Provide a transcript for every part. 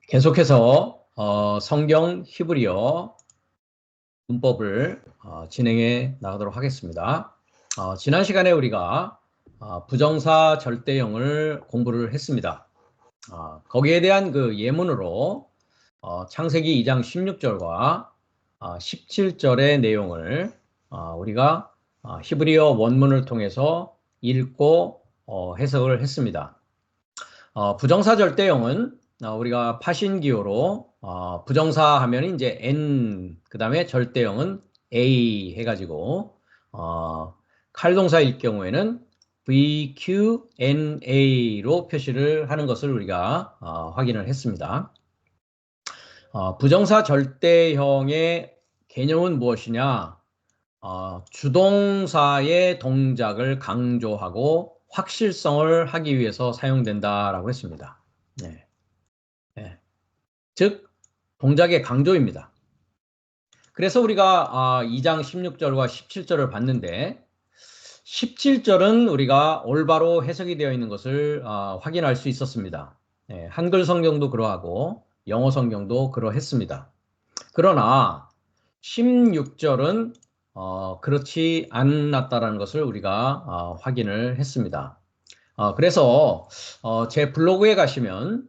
계속해서 성경 히브리어 문법을 진행해 나가도록 하겠습니다. 지난 시간에 우리가 부정사 절대형을 공부를 했습니다. 거기에 대한 그 예문으로 창세기 2장 16절과 17절의 내용을 우리가 히브리어 원문을 통해서 읽고 해석을 했습니다. 부정사 절대형은 우리가 파신기호로 부정사 하면 이제 N 그 다음에 절대형은 A 해가지고 칼동사일 경우에는 VQNA로 표시를 하는 것을 우리가 확인을 했습니다. 부정사 절대형의 개념은 무엇이냐? 주동사의 동작을 강조하고 확실성을 하기 위해서 사용된다라고 했습니다. 네. 즉 동작의 강조입니다. 그래서 우리가 2장 16절과 17절을 봤는데 17절은 우리가 올바로 해석이 되어 있는 것을 확인할 수 있었습니다. 한글 성경도 그러하고 영어 성경도 그러했습니다. 그러나 16절은 그렇지 않았다는 것을 우리가 확인을 했습니다. 그래서 제 블로그에 가시면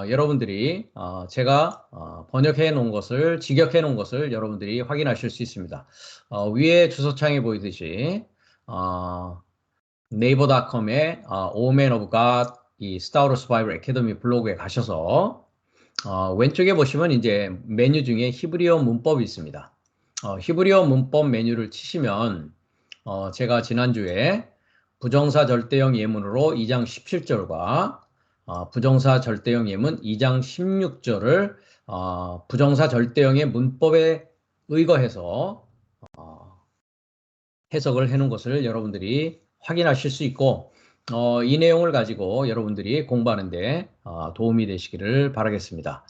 여러분들이 제가 번역해 놓은 것을 직역해 놓은 것을 여러분들이 확인하실 수 있습니다. 위에 주소창에 보이듯이 네이버닷컴의 오맨 오브 갓 이 스타우로스 바이블 애카데미 블로그에 가셔서 왼쪽에 보시면 이제 메뉴 중에 히브리어 문법이 있습니다. 히브리어 문법 메뉴를 치시면 제가 지난주에 부정사 절대형 예문으로 2장 17절과 부정사 절대형 예문 2장 16절을 부정사 절대형의 문법에 의거해서 해석을 해놓은 것을 여러분들이 확인하실 수 있고 이 내용을 가지고 여러분들이 공부하는데 도움이 되시기를 바라겠습니다.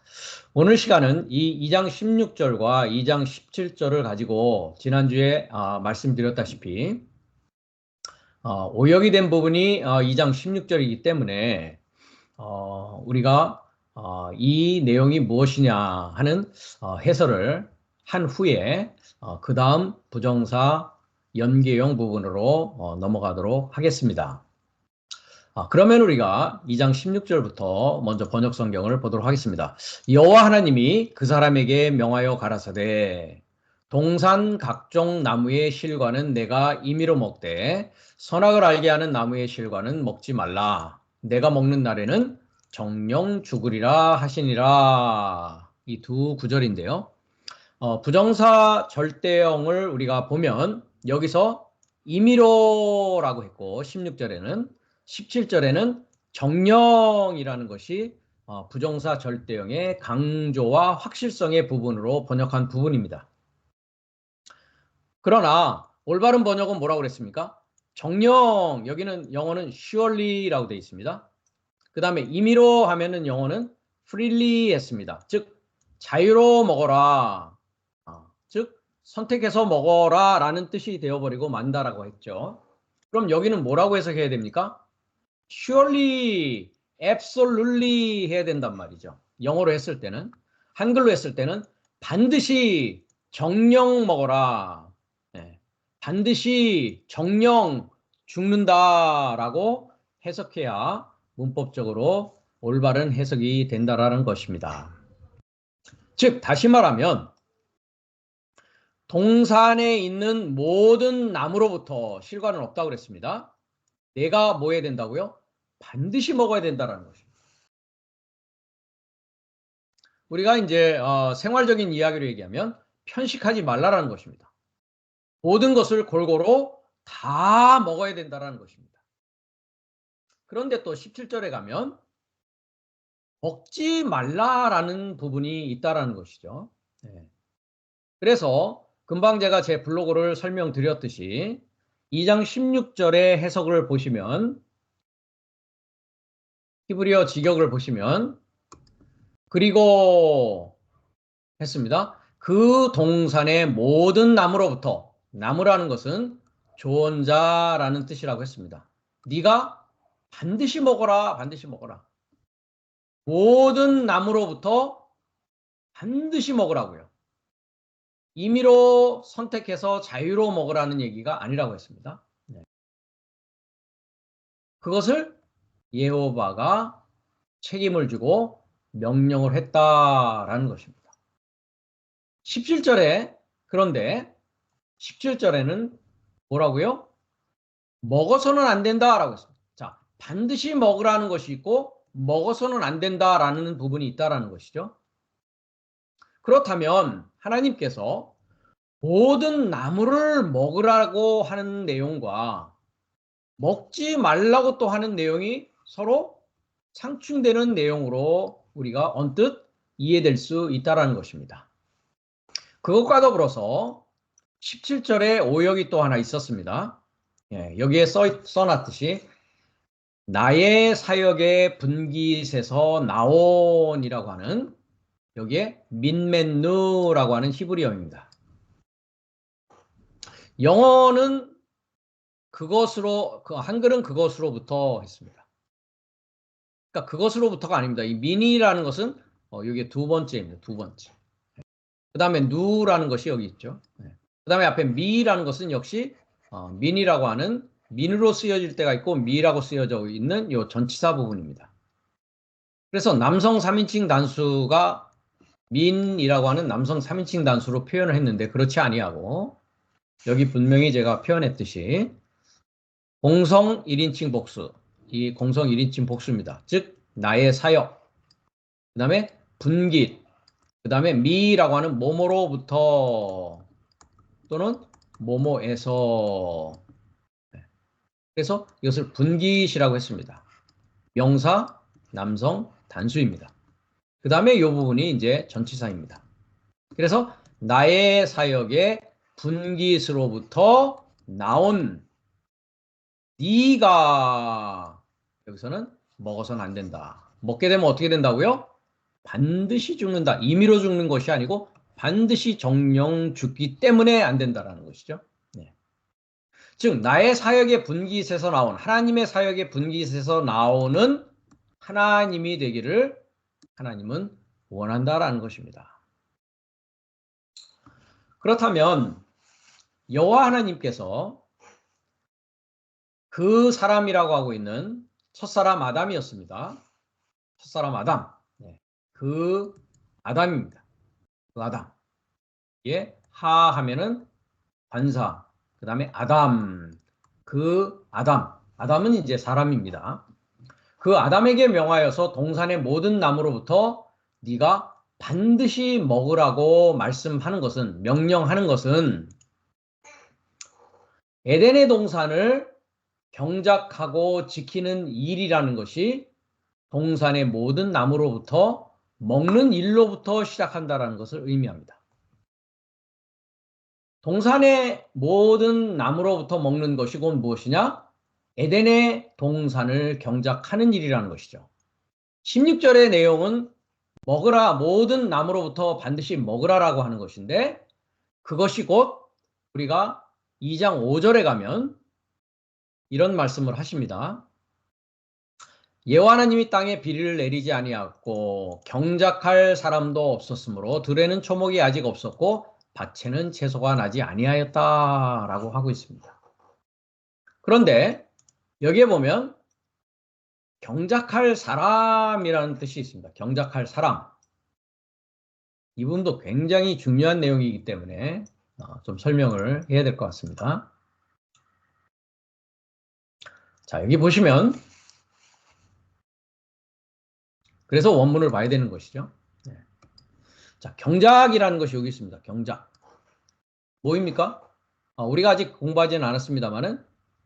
오늘 시간은 이 2장 16절과 2장 17절을 가지고 지난주에 말씀드렸다시피 오역이 된 부분이 2장 16절이기 때문에 우리가 이 내용이 무엇이냐 하는 해설을 한 후에 그 다음 부정사 연계형 부분으로 넘어가도록 하겠습니다. 그러면 우리가 2장 16절부터 먼저 번역 성경을 보도록 하겠습니다. 여호와 하나님이 그 사람에게 명하여 가라사대 동산 각종 나무의 실과는 내가 임의로 먹되 선악을 알게 하는 나무의 실과는 먹지 말라. 내가 먹는 날에는 정령 죽으리라 하시니라. 이 두 구절인데요. 부정사 절대형을 우리가 보면 여기서 임의로라고 했고 16절에는 17절에는 정령이라는 것이 부정사 절대형의 강조와 확실성의 부분으로 번역한 부분입니다. 그러나 올바른 번역은 뭐라고 그랬습니까? 정령, 여기는 영어는 surely라고 되어 있습니다. 그 다음에 임의로 하면은 영어는 freely 했습니다. 즉 자유로 먹어라. 즉 선택해서 먹어라 라는 뜻이 되어버리고 만다라고 했죠. 그럼 여기는 뭐라고 해석해야 됩니까? surely, absolutely 해야 된단 말이죠. 영어로 했을 때는. 한글로 했을 때는 반드시 정령 먹어라. 반드시 정령 죽는다라고 해석해야 문법적으로 올바른 해석이 된다라는 것입니다. 즉 다시 말하면 동산에 있는 모든 나무로부터 실과는 없다고 그랬습니다. 내가 뭐 해야 된다고요? 반드시 먹어야 된다는 것입니다. 우리가 이제 생활적인 이야기로 얘기하면 편식하지 말라라는 것입니다. 모든 것을 골고루 다 먹어야 된다는 것입니다. 그런데 또 17절에 가면 먹지 말라라는 부분이 있다라는 것이죠. 그래서 금방 제가 제 블로그를 설명드렸듯이 2장 16절의 해석을 보시면 히브리어 직역을 보시면 그리고 했습니다. 그 동산의 모든 나무로부터 나무라는 것은 조언자라는 뜻이라고 했습니다. 네가 반드시 먹어라. 반드시 먹어라. 모든 나무로부터 반드시 먹으라고요. 임의로 선택해서 자유로 먹으라는 얘기가 아니라고 했습니다. 네. 그것을 여호와가 책임을 지고 명령을 했다라는 것입니다. 17절에 그런데 17절에는 뭐라고요? 먹어서는 안 된다라고 했습니다. 자, 반드시 먹으라는 것이 있고 먹어서는 안 된다라는 부분이 있다라는 것이죠. 그렇다면 하나님께서 모든 나무를 먹으라고 하는 내용과 먹지 말라고 또 하는 내용이 서로 상충되는 내용으로 우리가 언뜻 이해될 수 있다는 것입니다. 그것과 더불어서 17절에 오역이 또 하나 있었습니다. 예, 여기에 써놨듯이 나의 사역의 분깃에서 나온이라고 하는 여기에 민맨누라고 하는 히브리어입니다. 영어는 그것으로 한글은 그것으로부터 했습니다. 그러니까 그것으로부터가 아닙니다. 이 민이라는 것은 여기 두 번째입니다. 두 번째. 그 다음에 누라는 것이 여기 있죠. 그 다음에 앞에 미라는 것은 역시 민이라고 하는 민으로 쓰여질 때가 있고 미라고 쓰여져 있는 이 전치사 부분입니다. 그래서 남성 3인칭 단수가 민이라고 하는 남성 3인칭 단수로 표현을 했는데 그렇지 아니하고 여기 분명히 제가 표현했듯이 공성 1인칭 복수, 이 공성 1인칭 복수입니다. 즉 나의 사역, 그 다음에 분깃, 그 다음에 미라고 하는 뭐뭐로부터 또는 뭐뭐에서, 그래서 이것을 분깃이라고 했습니다. 명사, 남성, 단수입니다. 그 다음에 이 부분이 이제 전치사입니다. 그래서 나의 사역의 분깃으로부터 나온 네가 여기서는 먹어서는 안 된다. 먹게 되면 어떻게 된다고요? 반드시 죽는다. 임의로 죽는 것이 아니고 반드시 정령 죽기 때문에 안 된다라는 것이죠. 네. 즉 나의 사역의 분깃에서 나온 하나님의 사역의 분깃에서 나오는 하나님이 되기를 하나님은 원한다라는 것입니다. 그렇다면 여호와 하나님께서 그 사람이라고 하고 있는 첫사람 아담이었습니다. 첫사람 아담. 네. 그 아담입니다. 그 아담. 예, 하 하면은 관사. 그 다음에 아담. 그 아담. 아담은 이제 사람입니다. 그 아담에게 명하여서 동산의 모든 나무로부터 네가 반드시 먹으라고 말씀하는 것은, 명령하는 것은 에덴의 동산을 경작하고 지키는 일이라는 것이 동산의 모든 나무로부터 먹는 일로부터 시작한다는 것을 의미합니다. 동산의 모든 나무로부터 먹는 것이 곧 무엇이냐? 에덴의 동산을 경작하는 일이라는 것이죠. 16절의 내용은 먹으라, 모든 나무로부터 반드시 먹으라라고 하는 것인데 그것이 곧 우리가 2장 5절에 가면 이런 말씀을 하십니다. 여호와 하나님이 땅에 비를 내리지 아니하였고 경작할 사람도 없었으므로 들에는 초목이 아직 없었고 밭에는 채소가 나지 아니하였다라고 하고 있습니다. 그런데 여기에 보면 경작할 사람이라는 뜻이 있습니다. 경작할 사람. 이 부분도 굉장히 중요한 내용이기 때문에 좀 설명을 해야 될 것 같습니다. 자, 여기 보시면 그래서 원문을 봐야 되는 것이죠. 네. 자, 경작이라는 것이 여기 있습니다. 경작. 뭐입니까? 우리가 아직 공부하지는 않았습니다만은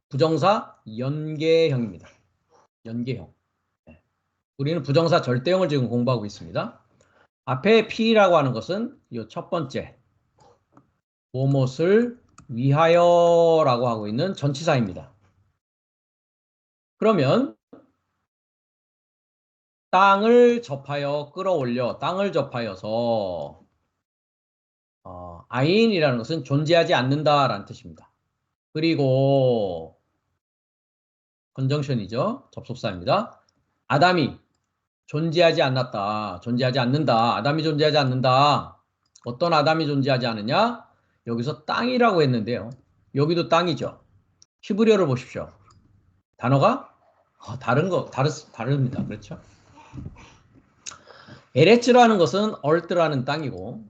부정사 연계형입니다. 연계형. 네. 우리는 부정사 절대형을 지금 공부하고 있습니다. 앞에 P라고 하는 것은 이 첫 번째 무엇을 위하여라고 하고 있는 전치사입니다. 그러면 땅을 접하여 끌어올려 땅을 접하여서 아인이라는 것은 존재하지 않는다라는 뜻입니다. 그리고 컨정션이죠. 접속사입니다. 아담이 존재하지 않았다. 존재하지 않는다. 아담이 존재하지 않는다. 어떤 아담이 존재하지 않느냐? 여기서 땅이라고 했는데요. 여기도 땅이죠. 히브리어를 보십시오. 단어가 다릅니다. 그렇죠? 에레츠라는 것은 얼뜨라는 땅이고,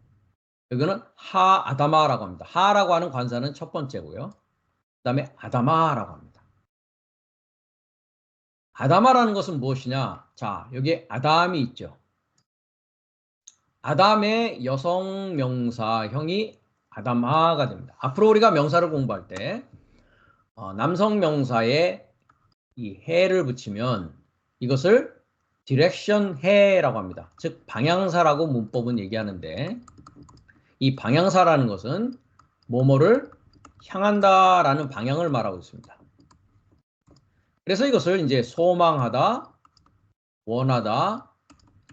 여기는 아다마라고 합니다. 하라고 하는 관사는 첫 번째고요. 그 다음에 아다마라고 합니다. 아다마라는 것은 무엇이냐? 자, 여기 아담이 있죠. 아담의 여성 명사형이 아담아가 됩니다. 앞으로 우리가 명사를 공부할 때 남성 명사에 이 해를 붙이면 이것을 디렉션 해라고 합니다. 즉 방향사라고 문법은 얘기하는데, 이 방향사라는 것은 뭐뭐를 향한다라는 방향을 말하고 있습니다. 그래서 이것을 이제 소망하다, 원하다,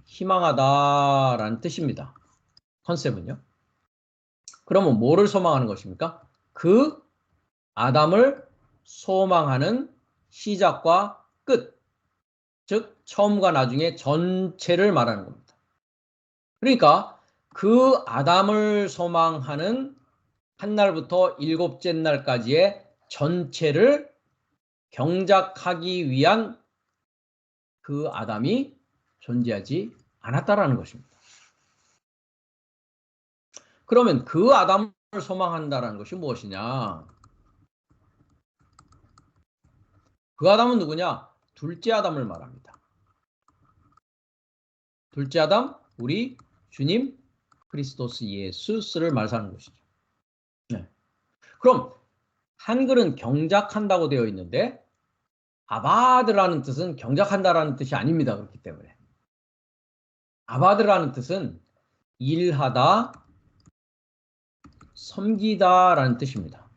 희망하다라는 뜻입니다. 컨셉은요. 그러면 뭐를 소망하는 것입니까? 그 아담을 소망하는 시작과 끝, 즉 처음과 나중에 전체를 말하는 겁니다. 그러니까 그 아담을 소망하는 한 날부터 일곱째 날까지의 전체를 경작하기 위한 그 아담이 존재하지 않았다라는 것입니다. 그러면 그 아담을 소망한다라는 것이 무엇이냐? 그 아담은 누구냐? 둘째 아담을 말합니다. 둘째 아담, 우리 주님 그리스도스 예수스를 말하는 것이죠. 네. 그럼 한글은 경작한다고 되어 있는데 아바드라는 뜻은 경작한다라는 뜻이 아닙니다. 그렇기 때문에 아바드라는 뜻은 일하다, 섬기다라는 뜻입니다.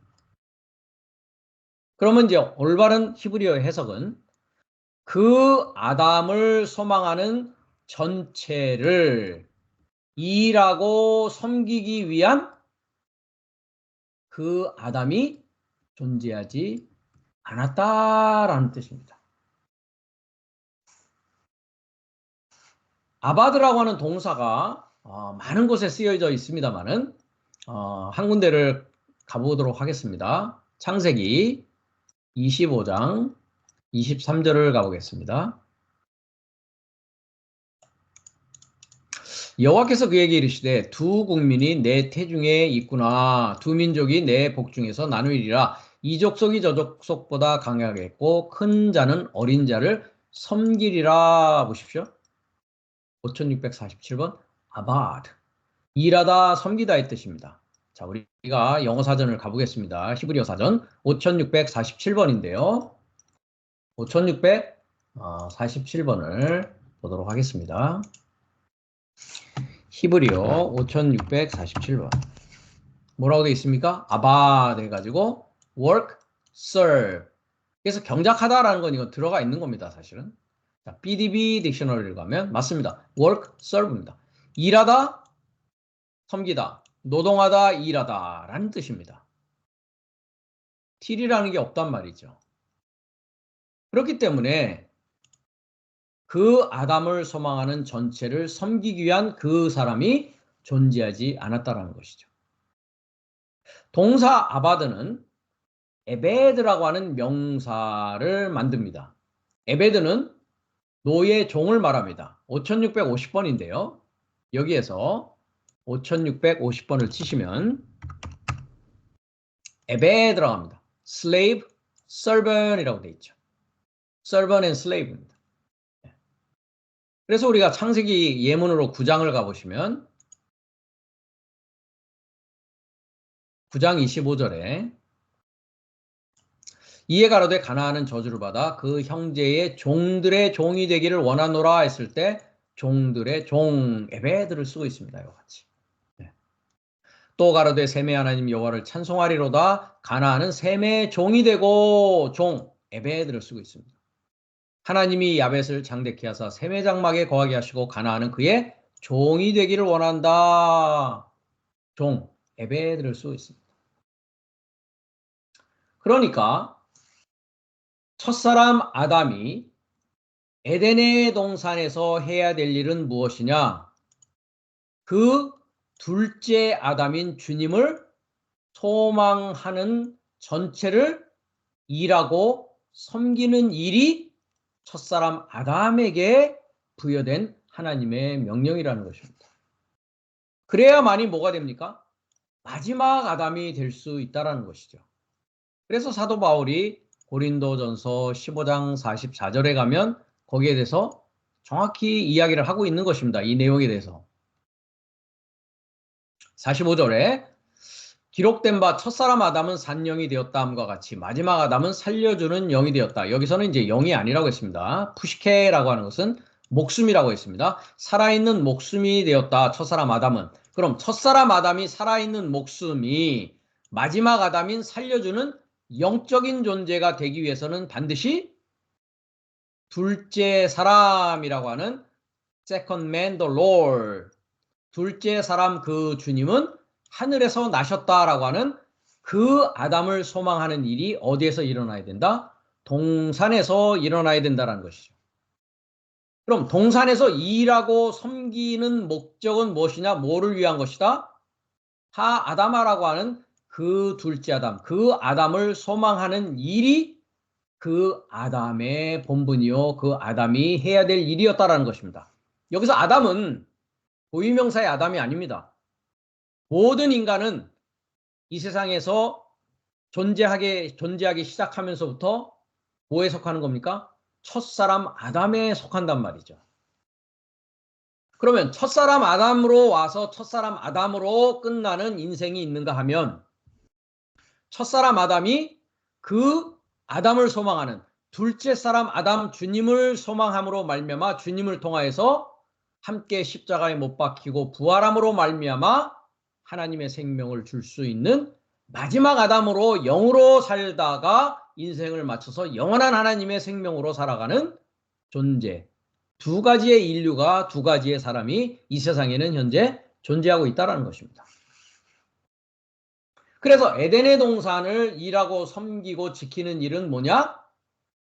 그러면 이제 올바른 히브리어 해석은 그 아담을 소망하는 전체를 일하고 섬기기 위한 그 아담이 존재하지 않았다라는 뜻입니다. 아바드라고 하는 동사가 많은 곳에 쓰여져 있습니다만은 한 군데를 가보도록 하겠습니다. 창세기 25장 23절을 가보겠습니다. 여호와께서 그에게 이르시되 두 국민이 내 태중에 있구나. 두 민족이 내 복중에서 나누리라. 이 족속이 저 족속보다 강하겠고 큰 자는 어린 자를 섬기리라. 보십시오. 5647번 아바드. 일하다 섬기다의 뜻입니다. 자, 우리가 영어 사전을 가보겠습니다. 히브리어 사전 5647번인데요. 5647번을 보도록 하겠습니다. 히브리어 5647번. 뭐라고 되어 있습니까? 아바드 해가지고 work, serve. 그래서 경작하다라는 건 이거 들어가 있는 겁니다, 사실은. 자, BDB 딕셔너리를 가면 맞습니다. work, serve입니다. 일하다, 섬기다, 노동하다, 일하다 라는 뜻입니다. 틸이라는 게 없단 말이죠. 그렇기 때문에 그 아담을 소망하는 전체를 섬기기 위한 그 사람이 존재하지 않았다라는 것이죠. 동사 아바드는 에베드라고 하는 명사를 만듭니다. 에베드는 노예 종을 말합니다. 5650번인데요. 여기에서 5650번을 치시면 에베드라고 합니다. slave, servant이라고 되어 있죠. servant and slave입니다. 그래서 우리가 창세기 예문으로 9장을 가보시면 9장 25절에 이에 가로되 가나안은 저주를 받아 그 형제의 종들의 종이 되기를 원하노라 했을 때 종들의 종 에베드를 쓰고 있습니다. 이와 같이. 네. 또 가로되 셈의 하나님 여호와를 찬송하리로다 가나안은 셈의 종이 되고 종 에베드를 쓰고 있습니다. 하나님이 야벳을 장대케 하사 셈의 장막에 거하게 하시고 가나안은 그의 종이 되기를 원한다. 종 에베드를 쓰고 있습니다. 그러니까 첫사람 아담이 에덴의 동산에서 해야 될 일은 무엇이냐? 그 둘째 아담인 주님을 소망하는 전체를 일하고 섬기는 일이 첫사람 아담에게 부여된 하나님의 명령이라는 것입니다. 그래야만이 뭐가 됩니까? 마지막 아담이 될 수 있다는 것이죠. 그래서 사도 바울이 고린도전서 15장 44절에 가면 거기에 대해서 정확히 이야기를 하고 있는 것입니다. 이 내용에 대해서. 45절에 기록된 바 첫사람 아담은 산영이 되었다 함과 같이 마지막 아담은 살려주는 영이 되었다. 여기서는 이제 영이 아니라고 했습니다. 푸시케라고 하는 것은 목숨이라고 했습니다. 살아있는 목숨이 되었다. 첫사람 아담은. 그럼 첫사람 아담이 살아있는 목숨이 마지막 아담인 살려주는 영적인 존재가 되기 위해서는 반드시 둘째 사람이라고 하는 Second Man the Lord, 둘째 사람 그 주님은 하늘에서 나셨다라고 하는 그 아담을 소망하는 일이 어디에서 일어나야 된다? 동산에서 일어나야 된다는 것이죠. 그럼 동산에서 일하고 섬기는 목적은 무엇이냐? 뭐를 위한 것이다? 하 아담아라고 하는 그 둘째 아담, 그 아담을 소망하는 일이 그 아담의 본분이요, 그 아담이 해야 될 일이었다라는 것입니다. 여기서 아담은 고유명사의 아담이 아닙니다. 모든 인간은 이 세상에서 존재하기 시작하면서부터 뭐에 속하는 겁니까? 첫사람 아담에 속한단 말이죠. 그러면 첫사람 아담으로 와서 첫사람 아담으로 끝나는 인생이 있는가 하면 첫사람 아담이 그 아담을 소망하는 둘째 사람 아담 주님을 소망함으로 말미암아 주님을 통하여서 함께 십자가에 못 박히고 부활함으로 말미암아 하나님의 생명을 줄 수 있는 마지막 아담으로 영으로 살다가 인생을 마쳐서 영원한 하나님의 생명으로 살아가는 존재. 두 가지의 인류가, 두 가지의 사람이 이 세상에는 현재 존재하고 있다는 것입니다. 그래서 에덴의 동산을 일하고 섬기고 지키는 일은 뭐냐?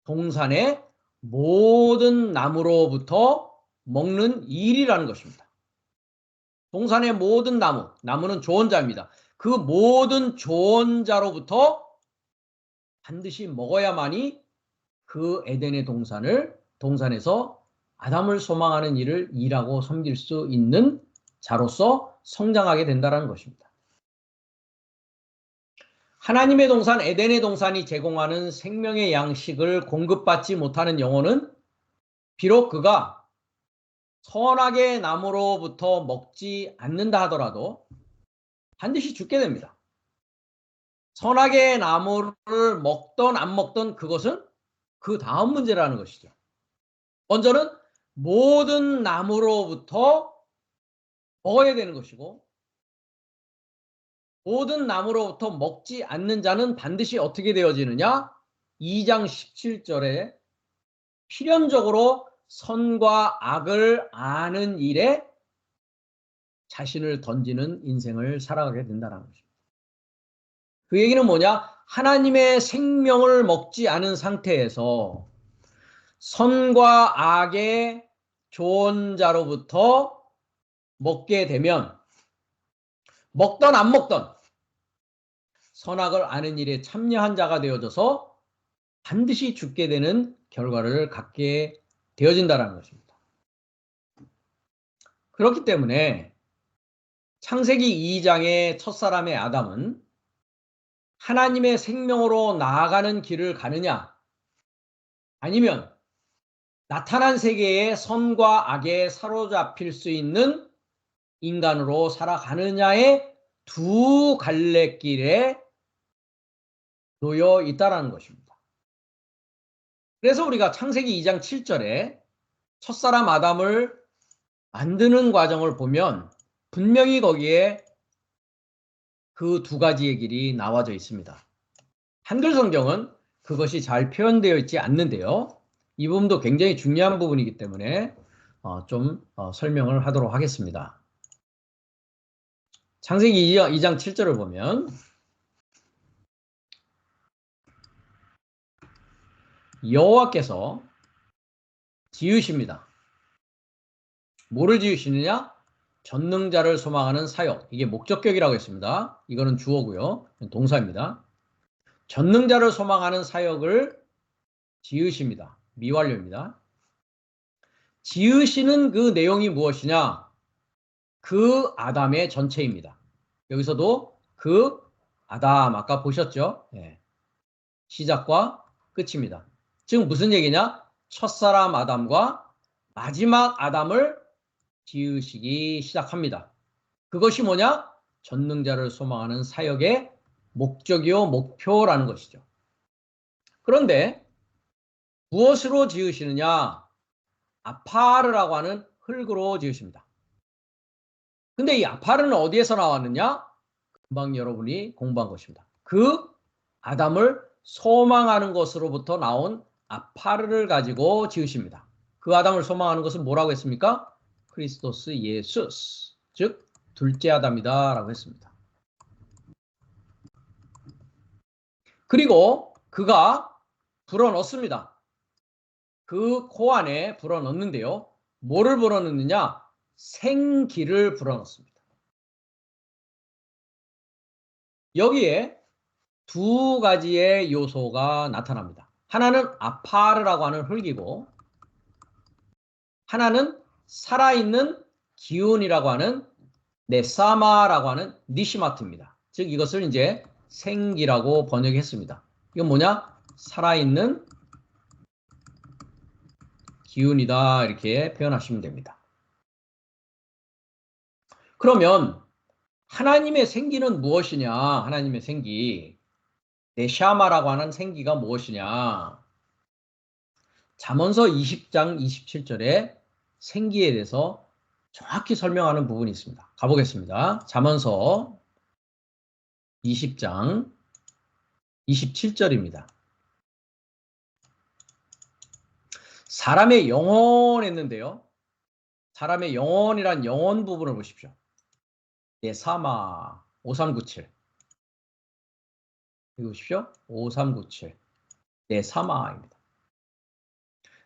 동산의 모든 나무로부터 먹는 일이라는 것입니다. 동산의 모든 나무는 조언자입니다. 그 모든 조언자로부터 반드시 먹어야만이 그 에덴의 동산에서 아담을 소망하는 일을 일하고 섬길 수 있는 자로서 성장하게 된다는 것입니다. 하나님의 동산, 에덴의 동산이 제공하는 생명의 양식을 공급받지 못하는 영혼은 비록 그가 선악의 나무로부터 먹지 않는다 하더라도 반드시 죽게 됩니다. 선악의 나무를 먹던 안 먹던 그것은 그 다음 문제라는 것이죠. 먼저는 모든 나무로부터 먹어야 되는 것이고 모든 나무로부터 먹지 않는 자는 반드시 어떻게 되어지느냐? 2장 17절에 필연적으로 선과 악을 아는 일에 자신을 던지는 인생을 살아가게 된다는 것입니다. 그 얘기는 뭐냐? 하나님의 생명을 먹지 않은 상태에서 선과 악의 조언자로부터 먹게 되면 먹던 안 먹던 선악을 아는 일에 참여한 자가 되어져서 반드시 죽게 되는 결과를 갖게 되어진다는 것입니다. 그렇기 때문에 창세기 2장의 첫사람의 아담은 하나님의 생명으로 나아가는 길을 가느냐 아니면 나타난 세계의 선과 악에 사로잡힐 수 있는 인간으로 살아가느냐의 두 갈래길에 놓여 있다는 것입니다. 그래서 우리가 창세기 2장 7절에 첫사람 아담을 만드는 과정을 보면 분명히 거기에 그 두 가지의 길이 나와져 있습니다. 한글 성경은 그것이 잘 표현되어 있지 않는데요. 이 부분도 굉장히 중요한 부분이기 때문에 좀 설명을 하도록 하겠습니다. 창세기 2장 7절을 보면 여호와께서 지으십니다. 뭐를 지으시느냐? 전능자를 소망하는 사역. 이게 목적격이라고 했습니다. 이거는 주어고요. 동사입니다. 전능자를 소망하는 사역을 지으십니다. 미완료입니다. 지으시는 그 내용이 무엇이냐? 그 아담의 전체입니다. 여기서도 그 아담 아까 보셨죠? 네. 시작과 끝입니다. 지금 무슨 얘기냐? 첫사람 아담과 마지막 아담을 지으시기 시작합니다. 그것이 뭐냐? 전능자를 소망하는 사역의 목적이요 목표라는 것이죠. 그런데 무엇으로 지으시느냐? 아파르라고 하는 흙으로 지으십니다. 근데 이 아파르는 어디에서 나왔느냐? 금방 여러분이 공부한 것입니다. 그 아담을 소망하는 것으로부터 나온 아파르를 가지고 지으십니다. 그 아담을 소망하는 것은 뭐라고 했습니까? 크리스토스 예수스, 즉 둘째 아담이다 라고 했습니다. 그리고 그가 불어넣습니다. 그 코 안에 불어넣는데요. 뭐를 불어넣느냐? 생기를 불어넣습니다. 여기에 두 가지의 요소가 나타납니다. 하나는 아파르라고 하는 흙이고 하나는 살아있는 기운이라고 하는 네사마라고 하는 니시마트입니다. 즉 이것을 이제 생기라고 번역했습니다. 이건 뭐냐? 살아있는 기운이다 이렇게 표현하시면 됩니다. 그러면 하나님의 생기는 무엇이냐? 하나님의 생기. 네샤마라고 하는 생기가 무엇이냐? 잠언서 20장 27절에 생기에 대해서 정확히 설명하는 부분이 있습니다. 가보겠습니다. 잠언서 20장 27절입니다. 사람의 영혼 했는데요. 사람의 영혼이란 영혼 부분을 보십시오. 네사마 5397 여기 보십시오. 5397 네사마입니다.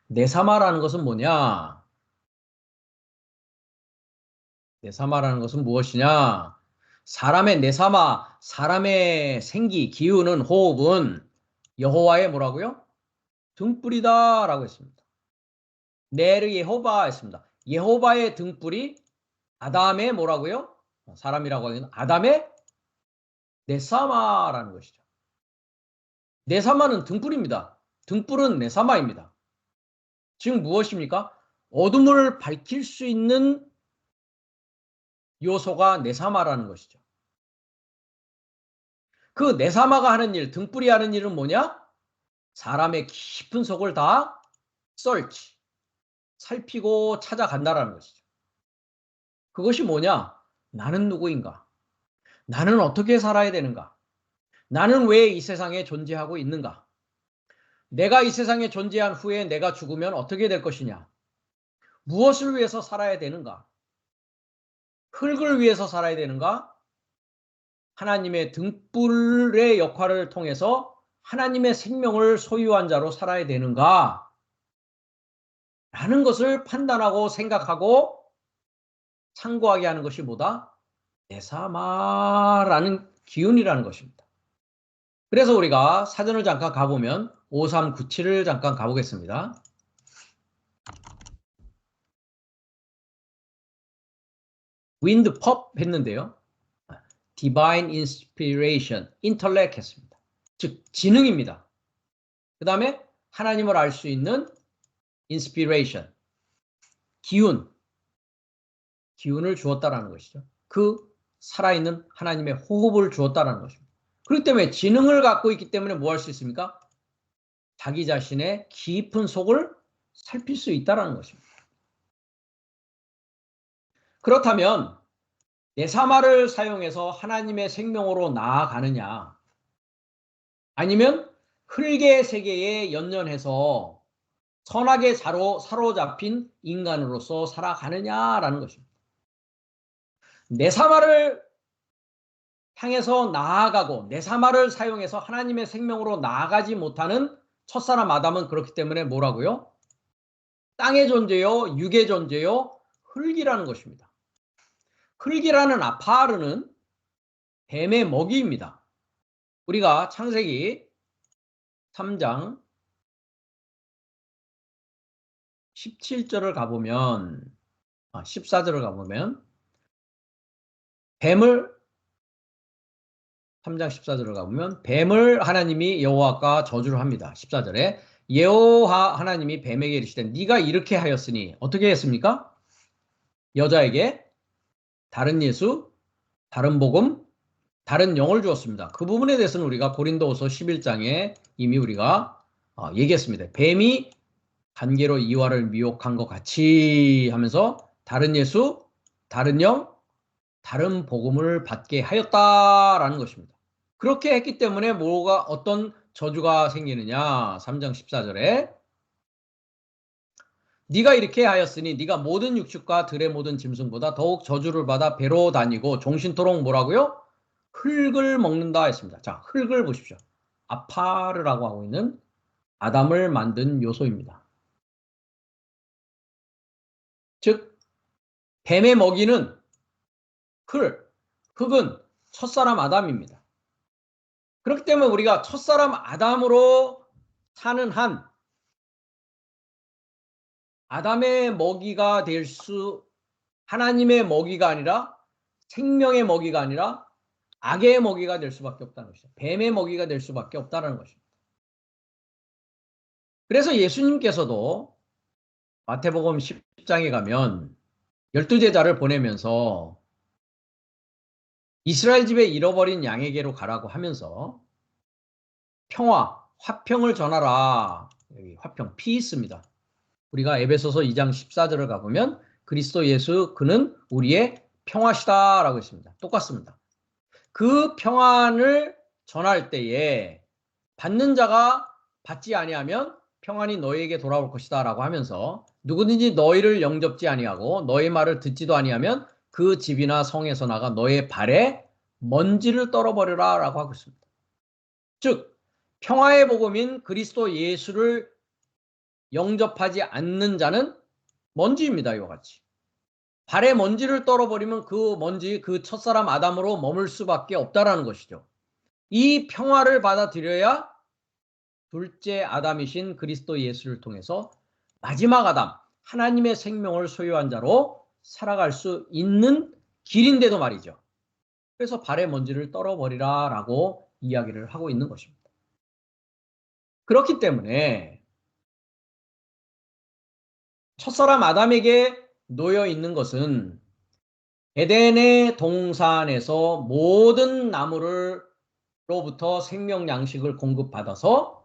네사마라는 것은 뭐냐? 네사마라는 것은 무엇이냐? 사람의 네사마, 사람의 생기, 기운은, 호흡은 여호와의 뭐라고요? 등불이다 라고 했습니다. 네르 예호바 했습니다. 예호바의 등불이 아담의 뭐라고요? 사람이라고 하는 아담의 네사마라는 것이죠. 네사마는 등불입니다. 등불은 네사마입니다. 지금 무엇입니까? 어둠을 밝힐 수 있는 요소가 네사마라는 것이죠. 그 네사마가 하는 일, 등불이 하는 일은 뭐냐? 사람의 깊은 속을 다 살피고 찾아간다라는 것이죠. 그것이 뭐냐? 나는 누구인가? 나는 어떻게 살아야 되는가? 나는 왜 이 세상에 존재하고 있는가? 내가 이 세상에 존재한 후에 내가 죽으면 어떻게 될 것이냐? 무엇을 위해서 살아야 되는가? 흙을 위해서 살아야 되는가? 하나님의 등불의 역할을 통해서 하나님의 생명을 소유한 자로 살아야 되는가? 라는 것을 판단하고 생각하고 참고하게 하는 것이 뭐다? 네사마라는 기운이라는 것입니다. 그래서 우리가 사전을 잠깐 가보면 5397을 잠깐 가보겠습니다. 윈드 펍 했는데요. Divine Inspiration, Intellect 했습니다. 즉 지능입니다. 그 다음에 하나님을 알 수 있는 Inspiration, 기운을 주었다라는 것이죠. 그 살아있는 하나님의 호흡을 주었다라는 것입니다. 그렇기 때문에 지능을 갖고 있기 때문에 뭐 할 수 있습니까? 자기 자신의 깊은 속을 살필 수 있다는 것입니다. 그렇다면 네사마를 사용해서 하나님의 생명으로 나아가느냐 아니면 흙의 세계에 연연해서 선악의 사로잡힌 인간으로서 살아가느냐라는 것입니다. 네사마를 향해서 나아가고 네사마를 사용해서 하나님의 생명으로 나아가지 못하는 첫사람 아담은 그렇기 때문에 뭐라고요? 땅의 존재요, 육의 존재요, 흙이라는 것입니다. 흙이라는 아파르는 뱀의 먹이입니다. 우리가 창세기 3장 17절을 가보면 14절을 가보면 뱀을 3장 14절을 가보면 뱀을 하나님이 여호와가 저주를 합니다. 14절에 여호와 하나님이 뱀에게 이르시되 네가 이렇게 하였으니 어떻게 했습니까? 여자에게 다른 예수, 다른 복음, 다른 영을 주었습니다. 그 부분에 대해서는 우리가 고린도후서 11장에 이미 우리가 얘기했습니다. 뱀이 관계로 이와를 미혹한 것 같이 하면서 다른 예수, 다른 영, 다른 복음을 받게 하였다라는 것입니다. 그렇게 했기 때문에 뭐가 어떤 저주가 생기느냐? 3장 14절에 네가 이렇게 하였으니 네가 모든 육축과 들의 모든 짐승보다 더욱 저주를 받아 배로 다니고 종신토록 뭐라고요? 흙을 먹는다 했습니다. 자, 흙을 보십시오. 아파르라고 하고 있는 아담을 만든 요소입니다. 즉 뱀의 먹이는 흙은 첫사람 아담입니다. 그렇기 때문에 우리가 첫사람 아담으로 사는 한 아담의 먹이가 될 하나님의 먹이가 아니라 생명의 먹이가 아니라 악의 먹이가 될 수밖에 없다는 것이죠. 뱀의 먹이가 될 수밖에 없다는 것입니다. 그래서 예수님께서도 마태복음 10장에 가면 12제자를 보내면서 이스라엘 집에 잃어버린 양에게로 가라고 하면서 평화, 화평을 전하라. 여기 화평, 피스입니다. 우리가 에베소서 2장 14절을 가보면 그리스도 예수 그는 우리의 평화시다라고 했습니다. 똑같습니다. 그 평안을 전할 때에 받는 자가 받지 아니하면 평안이 너희에게 돌아올 것이다 라고 하면서 누구든지 너희를 영접지 아니하고 너희 말을 듣지도 아니하면 그 집이나 성에서 나가 너의 발에 먼지를 떨어버려라 라고 하고 있습니다. 즉 평화의 복음인 그리스도 예수를 영접하지 않는 자는 먼지입니다. 이와 같이. 발에 먼지를 떨어버리면 그 먼지, 그 첫사람 아담으로 머물 수밖에 없다라는 것이죠. 이 평화를 받아들여야 둘째 아담이신 그리스도 예수를 통해서 마지막 아담, 하나님의 생명을 소유한 자로 살아갈 수 있는 길인데도 말이죠. 그래서 발에 먼지를 떨어버리라 라고 이야기를 하고 있는 것입니다. 그렇기 때문에 첫사람 아담에게 놓여 있는 것은 에덴의 동산에서 모든 나무로부터 생명 양식을 공급받아서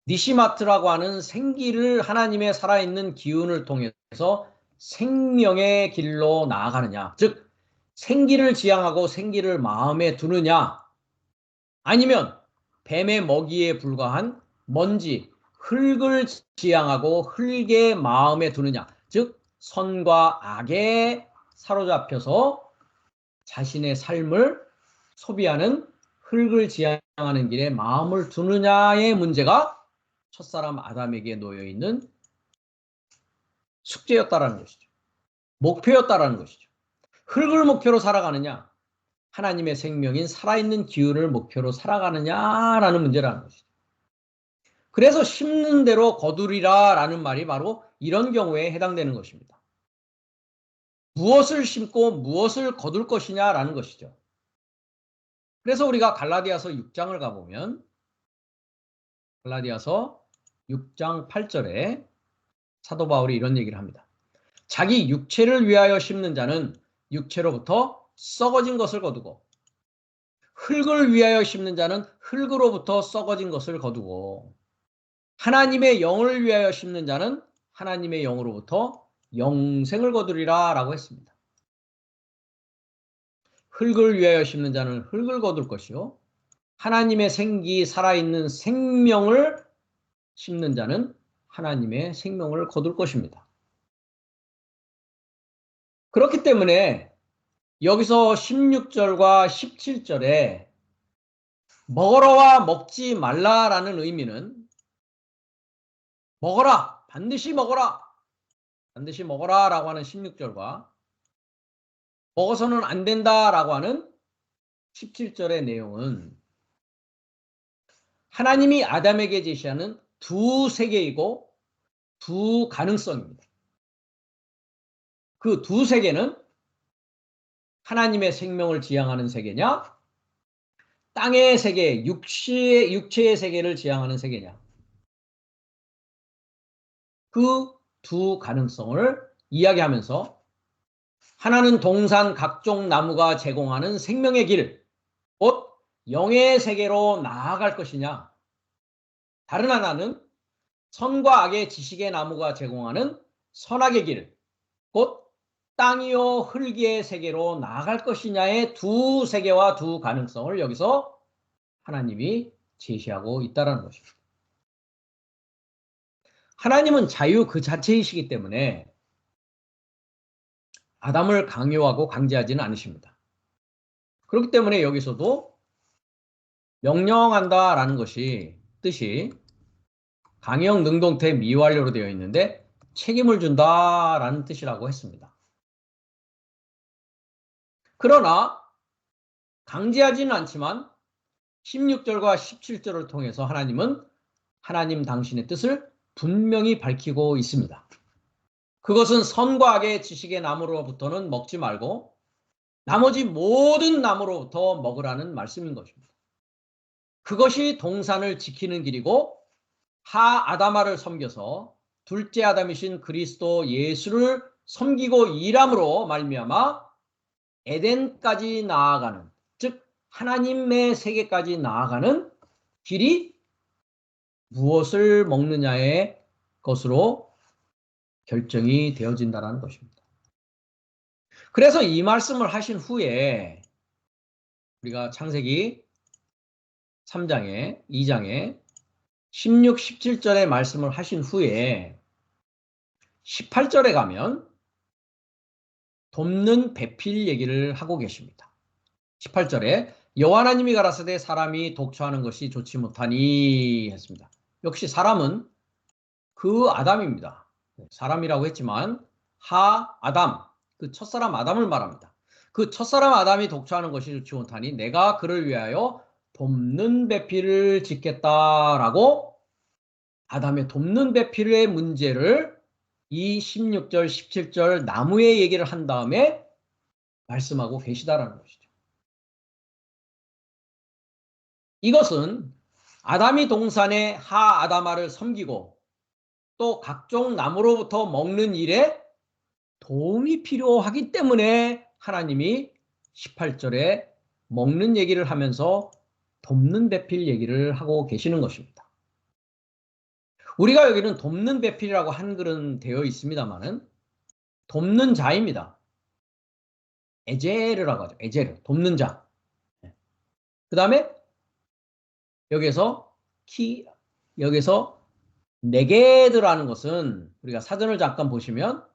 니시마트라고 하는 생기를 하나님의 살아있는 기운을 통해서 생명의 길로 나아가느냐, 즉 생기를 지향하고 생기를 마음에 두느냐, 아니면 뱀의 먹이에 불과한 먼지, 흙을 지향하고 흙의 마음에 두느냐, 즉 선과 악에 사로잡혀서 자신의 삶을 소비하는 흙을 지향하는 길에 마음을 두느냐의 문제가 첫사람 아담에게 놓여있는 숙제였다라는 것이죠. 목표였다라는 것이죠. 흙을 목표로 살아가느냐, 하나님의 생명인 살아있는 기운을 목표로 살아가느냐라는 문제라는 것이죠. 그래서 심는 대로 거두리라 라는 말이 바로 이런 경우에 해당되는 것입니다. 무엇을 심고 무엇을 거둘 것이냐라는 것이죠. 그래서 우리가 갈라디아서 6장을 가보면 갈라디아서 6장 8절에 사도 바울이 이런 얘기를 합니다. 자기 육체를 위하여 심는 자는 육체로부터 썩어진 것을 거두고 흙을 위하여 심는 자는 흙으로부터 썩어진 것을 거두고 하나님의 영을 위하여 심는 자는 하나님의 영으로부터 영생을 거두리라 라고 했습니다. 흙을 위하여 심는 자는 흙을 거둘 것이요 하나님의 생기 살아있는 생명을 심는 자는 하나님의 생명을 거둘 것입니다. 그렇기 때문에 여기서 16절과 17절에 먹어라와 먹지 말라라는 의미는 먹어라, 반드시 먹어라, 반드시 먹어라 라고 하는 16절과 먹어서는 안 된다 라고 하는 17절의 내용은 하나님이 아담에게 제시하는 두 세계이고 두 가능성입니다. 그 두 세계는 하나님의 생명을 지향하는 세계냐, 땅의 세계, 육체의 세계를 지향하는 세계냐. 그 두 가능성을 이야기하면서 하나는 동산 각종 나무가 제공하는 생명의 길, 곧 영의 세계로 나아갈 것이냐. 다른 하나는 선과 악의 지식의 나무가 제공하는 선악의 길, 곧 땅이요 흙의 세계로 나아갈 것이냐의 두 세계와 두 가능성을 여기서 하나님이 제시하고 있다는 것입니다. 하나님은 자유 그 자체이시기 때문에 아담을 강요하고 강제하지는 않으십니다. 그렇기 때문에 여기서도 명령한다라는 것이 뜻이 강형 능동태 미완료로 되어 있는데 책임을 준다라는 뜻이라고 했습니다. 그러나 강제하지는 않지만 16절과 17절을 통해서 하나님은 하나님 당신의 뜻을 분명히 밝히고 있습니다. 그것은 선과 악의 지식의 나무로부터는 먹지 말고 나머지 모든 나무로부터 먹으라는 말씀인 것입니다. 그것이 동산을 지키는 길이고 하 아다마를 섬겨서 둘째 아담이신 그리스도 예수를 섬기고 일함으로 말미암아 에덴까지 나아가는, 즉 하나님의 세계까지 나아가는 길이 무엇을 먹느냐의 것으로 결정이 되어진다는 것입니다. 그래서 이 말씀을 하신 후에 우리가 창세기 3장에 2장에 16, 17절의 말씀을 하신 후에 18절에 가면 돕는 배필 얘기를 하고 계십니다. 18절에 여호와 하나님이 가라사대 사람이 독초하는 것이 좋지 못하니 했습니다. 역시 사람은 그 아담입니다. 사람이라고 했지만 하 아담, 그 첫사람 아담을 말합니다. 그 첫사람 아담이 독초하는 것이 좋지 못하니 내가 그를 위하여 돕는 배필을 짓겠다라고 아담의 돕는 배필의 문제를 이 16절, 17절 나무의 얘기를 한 다음에 말씀하고 계시다라는 것이죠. 이것은 아담이 동산의 하 아다마를 섬기고 또 각종 나무로부터 먹는 일에 도움이 필요하기 때문에 하나님이 18절에 먹는 얘기를 하면서 돕는 배필 얘기를 하고 계시는 것입니다. 우리가 여기는 돕는 배필이라고 한글은 되어 있습니다만은 돕는 자입니다. 에제르라고 하죠. 에제르, 돕는 자. 그 다음에 여기서 네게드라는 것은 우리가 사전을 잠깐 보시면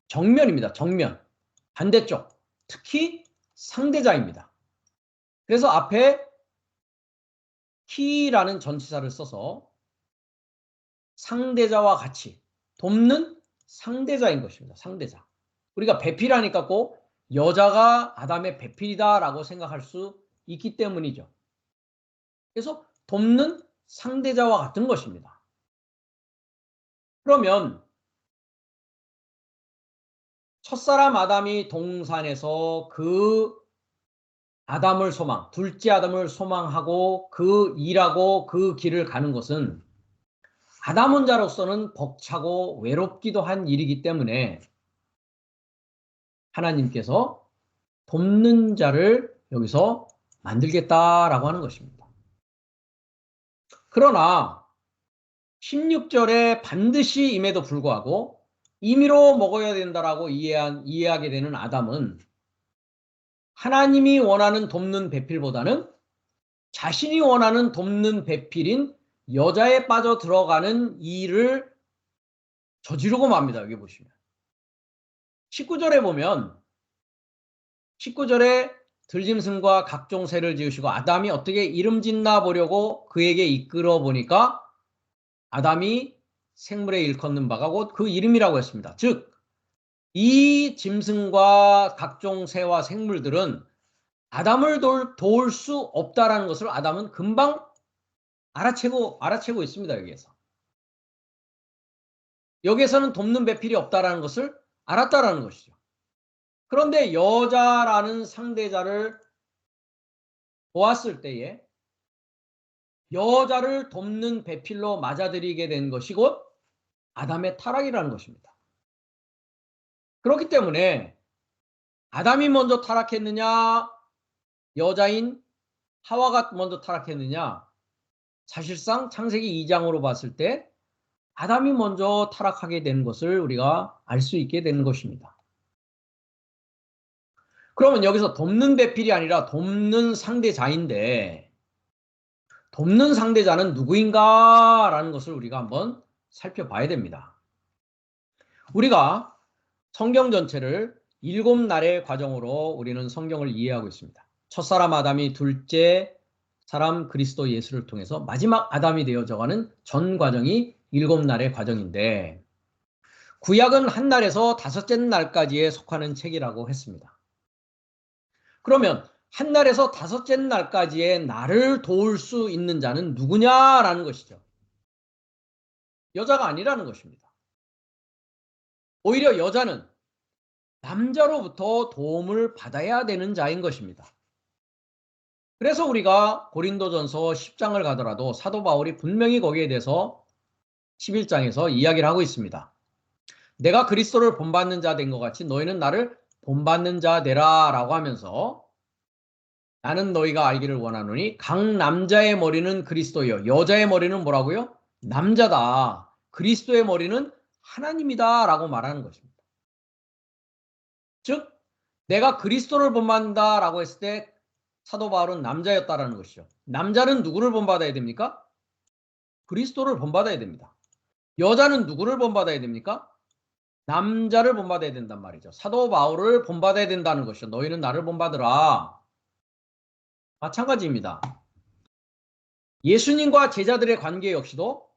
정면입니다. 정면. 반대쪽. 특히 상대자입니다. 그래서 앞에 키라는 전치사를 써서 상대자와 같이 돕는 상대자인 것입니다. 상대자. 우리가 배필하니까 꼭 여자가 아담의 배필이다라고 생각할 수 있기 때문이죠. 그래서 돕는 상대자와 같은 것입니다. 그러면 첫사람 아담이 동산에서 그 아담을 소망, 둘째 아담을 소망하고 그 일하고 그 길을 가는 것은 아담 혼자로서는 벅차고 외롭기도 한 일이기 때문에 하나님께서 돕는 자를 여기서 만들겠다라고 하는 것입니다. 그러나 16절에 반드시 임에도 불구하고 임의로 먹어야 된다라고 이해하게 되는 아담은 하나님이 원하는 돕는 배필보다는 자신이 원하는 돕는 배필인 여자에 빠져 들어가는 일을 저지르고 맙니다. 여기 보시면 19절에 보면 19절에 들짐승과 각종 새를 지으시고 아담이 어떻게 이름 짓나 보려고 그에게 이끌어 보니까 아담이 생물에 일컫는 바가 곧 그 이름이라고 했습니다. 즉 이 짐승과 각종 새와 생물들은 아담을 도울 수 없다라는 것을 아담은 금방 알아채고 있습니다. 여기에서는 돕는 배필이 없다라는 것을 알았다라는 것이죠. 그런데 여자라는 상대자를 보았을 때에 여자를 돕는 배필로 맞아들이게 된 것이 곧 아담의 타락이라는 것입니다. 그렇기 때문에 아담이 먼저 타락했느냐, 여자인 하와가 먼저 타락했느냐, 사실상 창세기 2장으로 봤을 때 아담이 먼저 타락하게 된 것을 우리가 알 수 있게 되는 것입니다. 그러면 여기서 돕는 배필이 아니라 돕는 상대자인데 돕는 상대자는 누구인가 라는 것을 우리가 한번 살펴봐야 됩니다. 우리가 성경 전체를 7날의 과정으로 우리는 성경을 이해하고 있습니다. 첫사람 아담이 둘째 사람 그리스도 예수를 통해서 마지막 아담이 되어져가는 전 과정이 7날의 과정인데 구약은 한 날에서 다섯째 날까지에 속하는 책이라고 했습니다. 그러면 한 날에서 다섯째 날까지의 나를 도울 수 있는 자는 누구냐라는 것이죠. 여자가 아니라는 것입니다. 오히려 여자는 남자로부터 도움을 받아야 되는 자인 것입니다. 그래서 우리가 고린도전서 10장을 가더라도 사도 바울이 분명히 거기에 대해서 11장에서 이야기를 하고 있습니다. 내가 그리스도를 본받는 자 된 것 같이 너희는 나를 본받는 자 되라 라고 하면서 나는 너희가 알기를 원하노니 각 남자의 머리는 그리스도요. 여자의 머리는 뭐라고요? 남자다. 그리스도의 머리는 하나님이다 라고 말하는 것입니다. 즉 내가 그리스도를 본받는다 라고 했을 때 사도 바울은 남자였다라는 것이죠. 남자는 누구를 본받아야 됩니까? 그리스도를 본받아야 됩니다. 여자는 누구를 본받아야 됩니까? 남자를 본받아야 된단 말이죠. 사도 바울을 본받아야 된다는 것이죠. 너희는 나를 본받으라. 마찬가지입니다. 예수님과 제자들의 관계 역시도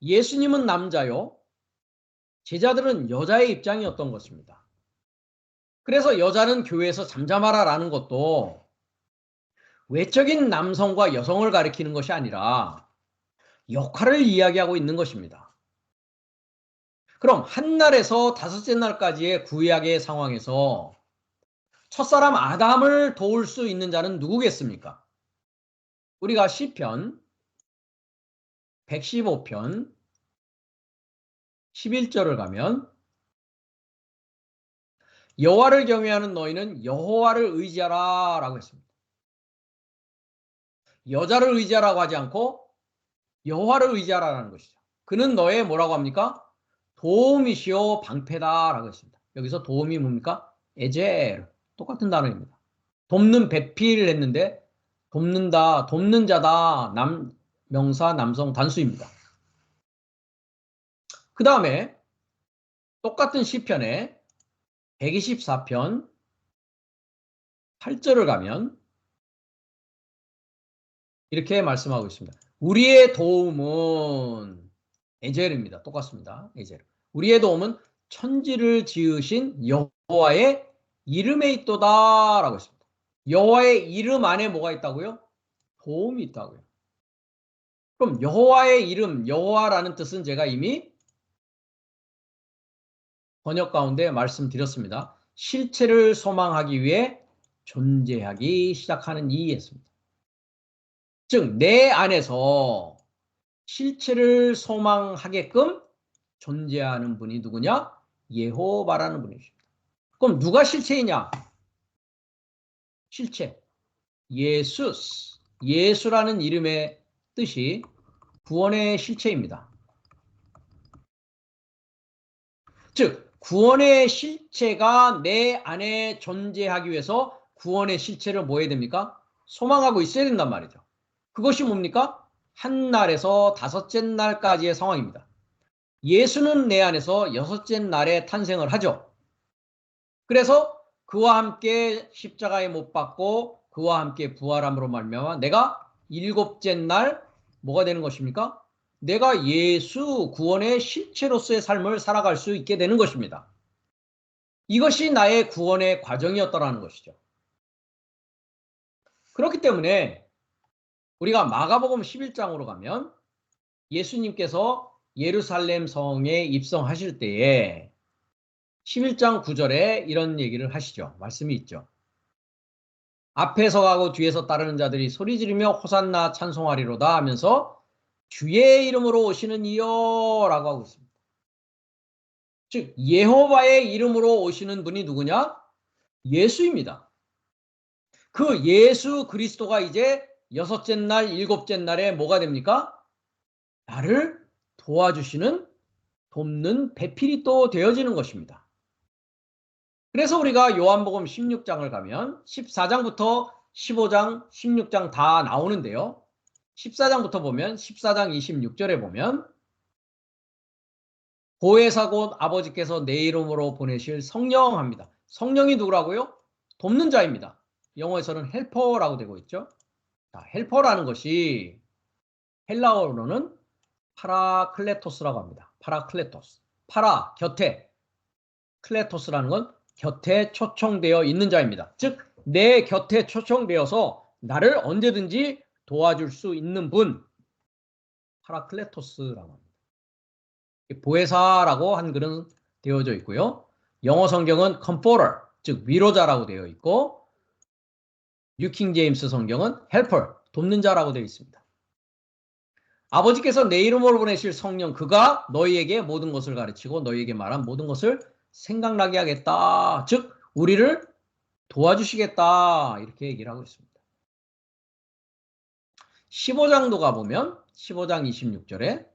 예수님은 남자요. 제자들은 여자의 입장이었던 것입니다. 그래서 여자는 교회에서 잠잠하라라는 것도 외적인 남성과 여성을 가리키는 것이 아니라 역할을 이야기하고 있는 것입니다. 그럼 한 날에서 다섯째 날까지의 구약의 상황에서 첫사람 아담을 도울 수 있는 자는 누구겠습니까? 우리가 시편 115편 11절을 가면 여호와를 경외하는 너희는 여호와를 의지하라 라고 했습니다. 여자를 의지하라고 하지 않고 여호와를 의지하라는 것이죠. 그는 너의 뭐라고 합니까? 도움이시오 방패다 라고 했습니다. 여기서 도움이 뭡니까? 에젤 똑같은 단어입니다. 돕는 배필을 했는데 돕는다, 돕는 자다, 명사 남성 단수입니다. 그 다음에 똑같은 시편에 124편 8절을 가면 이렇게 말씀하고 있습니다. 우리의 도움은 에젤입니다. 똑같습니다. 에젤. 우리의 도움은 천지를 지으신 여호와의 이름에 있도다 라고 했습니다. 여호와의 이름 안에 뭐가 있다고요? 도움이 있다고요. 그럼 여호와의 이름, 여호와라는 뜻은 제가 이미 번역 가운데 말씀드렸습니다. 실체를 소망하기 위해 존재하기 시작하는 이였습니다. 즉 내 안에서 실체를 소망하게끔 존재하는 분이 누구냐? 예호바라는 분이십니다. 그럼 누가 실체이냐? 실체. 예수스. 예수라는 이름의 뜻이 구원의 실체입니다. 즉 구원의 실체가 내 안에 존재하기 위해서 구원의 실체를 뭐 해야 됩니까? 소망하고 있어야 된단 말이죠. 그것이 뭡니까? 한 날에서 다섯째 날까지의 상황입니다. 예수는 내 안에서 여섯째 날에 탄생을 하죠. 그래서 그와 함께 십자가에 못 박고 그와 함께 부활함으로 말미암아 내가 일곱째 날 뭐가 되는 것입니까? 내가 예수 구원의 실체로서의 삶을 살아갈 수 있게 되는 것입니다. 이것이 나의 구원의 과정이었다라는 것이죠. 그렇기 때문에 우리가 마가복음 11장으로 가면 예수님께서 예루살렘 성에 입성하실 때에 11장 9절에 이런 얘기를 하시죠. 말씀이 있죠. 앞에서 가고 뒤에서 따르는 자들이 소리 지르며 호산나 찬송하리로다 하면서 주의 이름으로 오시는 이여 라고 하고 있습니다. 즉 예호바의 이름으로 오시는 분이 누구냐? 예수입니다. 그 예수 그리스도가 이제 여섯째 날, 일곱째 날에 뭐가 됩니까? 나를 도와주시는, 돕는 배필이 또 되어지는 것입니다. 그래서 우리가 요한복음 16장을 가면 14장부터 15장, 16장 다 나오는데요. 14장부터 보면 14장 26절에 보면 보혜사 곧 아버지께서 내 이름으로 보내실 성령 합니다. 성령이 누구라고요? 돕는 자입니다. 영어에서는 헬퍼라고 되고 있죠. 자, 헬퍼라는 것이 헬라어로는 파라클레토스라고 합니다. 파라클레토스. 파라, 곁에. 클레토스라는 건 곁에 초청되어 있는 자입니다. 즉, 내 곁에 초청되어서 나를 언제든지 도와줄 수 있는 분. 파라클레토스라고 합니다. 보혜사라고 한글은 되어져 있고요. 영어 성경은 comforter, 즉 위로자라고 되어 있고 뉴킹 제임스 성경은 helper, 돕는 자라고 되어 있습니다. 아버지께서 내 이름으로 보내실 성령, 그가 너희에게 모든 것을 가르치고 너희에게 말한 모든 것을 생각나게 하겠다. 즉 우리를 도와주시겠다. 이렇게 얘기를 하고 있습니다. 15장도 가보면 15장 26절에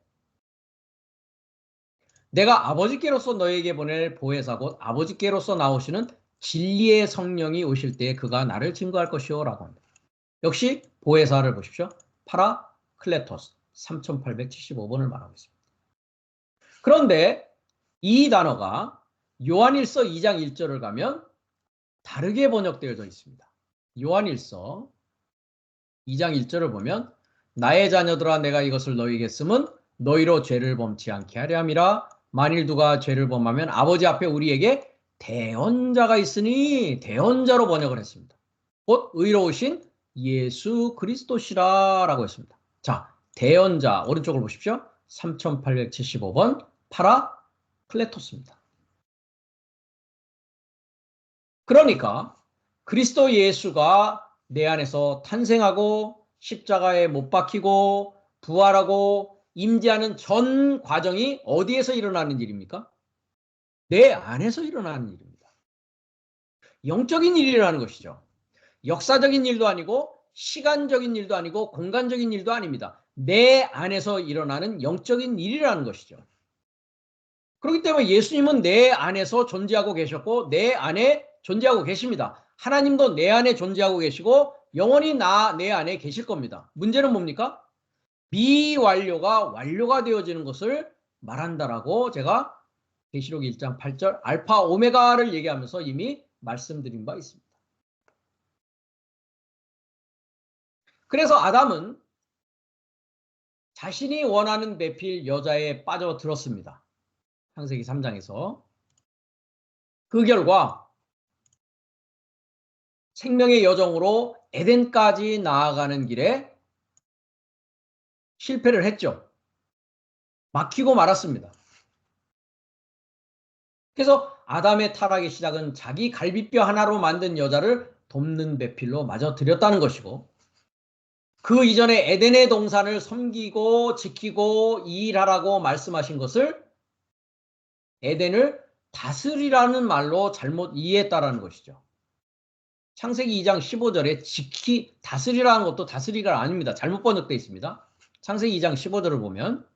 내가 아버지께로서 너에게 보낼 보혜사 곧 아버지께로서 나오시는 진리의 성령이 오실 때에 그가 나를 증거할 것이요 라고 합니다. 역시 보혜사를 보십시오. 파라클레토스 3875번을 말하고 있습니다. 그런데 이 단어가 요한일서 2장 1절을 가면 다르게 번역되어져 있습니다. 요한일서 2장 1절을 보면 나의 자녀들아 내가 이것을 너희에게 쓰면 너희로 죄를 범치 않게 하려 함이라. 만일 누가 죄를 범하면 아버지 앞에 우리에게 대언자가 있으니 대언자로 번역을 했습니다. 곧 의로우신 예수 그리스도시라 라고 했습니다. 자, 대언자 오른쪽을 보십시오. 3875번 파라클레토스입니다. 그러니까 그리스도 예수가 내 안에서 탄생하고 십자가에 못 박히고 부활하고 임재하는 전 과정이 어디에서 일어나는 일입니까? 내 안에서 일어나는 일입니다. 영적인 일이라는 것이죠. 역사적인 일도 아니고 시간적인 일도 아니고 공간적인 일도 아닙니다. 내 안에서 일어나는 영적인 일이라는 것이죠. 그렇기 때문에 예수님은 내 안에서 존재하고 계셨고 내 안에 존재하고 계십니다. 하나님도 내 안에 존재하고 계시고 영원히 내 안에 계실 겁니다. 문제는 뭡니까? 미완료가 완료가 되어지는 것을 말한다라고 제가 계시록 1장 8절 알파 오메가를 얘기하면서 이미 말씀드린 바 있습니다. 그래서 아담은 자신이 원하는 배필 여자에 빠져들었습니다. 창세기 3장에서. 그 결과 생명의 여정으로 에덴까지 나아가는 길에 실패를 했죠. 막히고 말았습니다. 그래서 아담의 타락의 시작은 자기 갈비뼈 하나로 만든 여자를 돕는 배필로 마저 들였다는 것이고 그 이전에 에덴의 동산을 섬기고 지키고 일하라고 말씀하신 것을 에덴을 다스리라는 말로 잘못 이해했다는 것이죠. 창세기 2장 15절에 다스리라는 것도 다스리가 아닙니다. 잘못 번역되어 있습니다. 창세기 2장 15절을 보면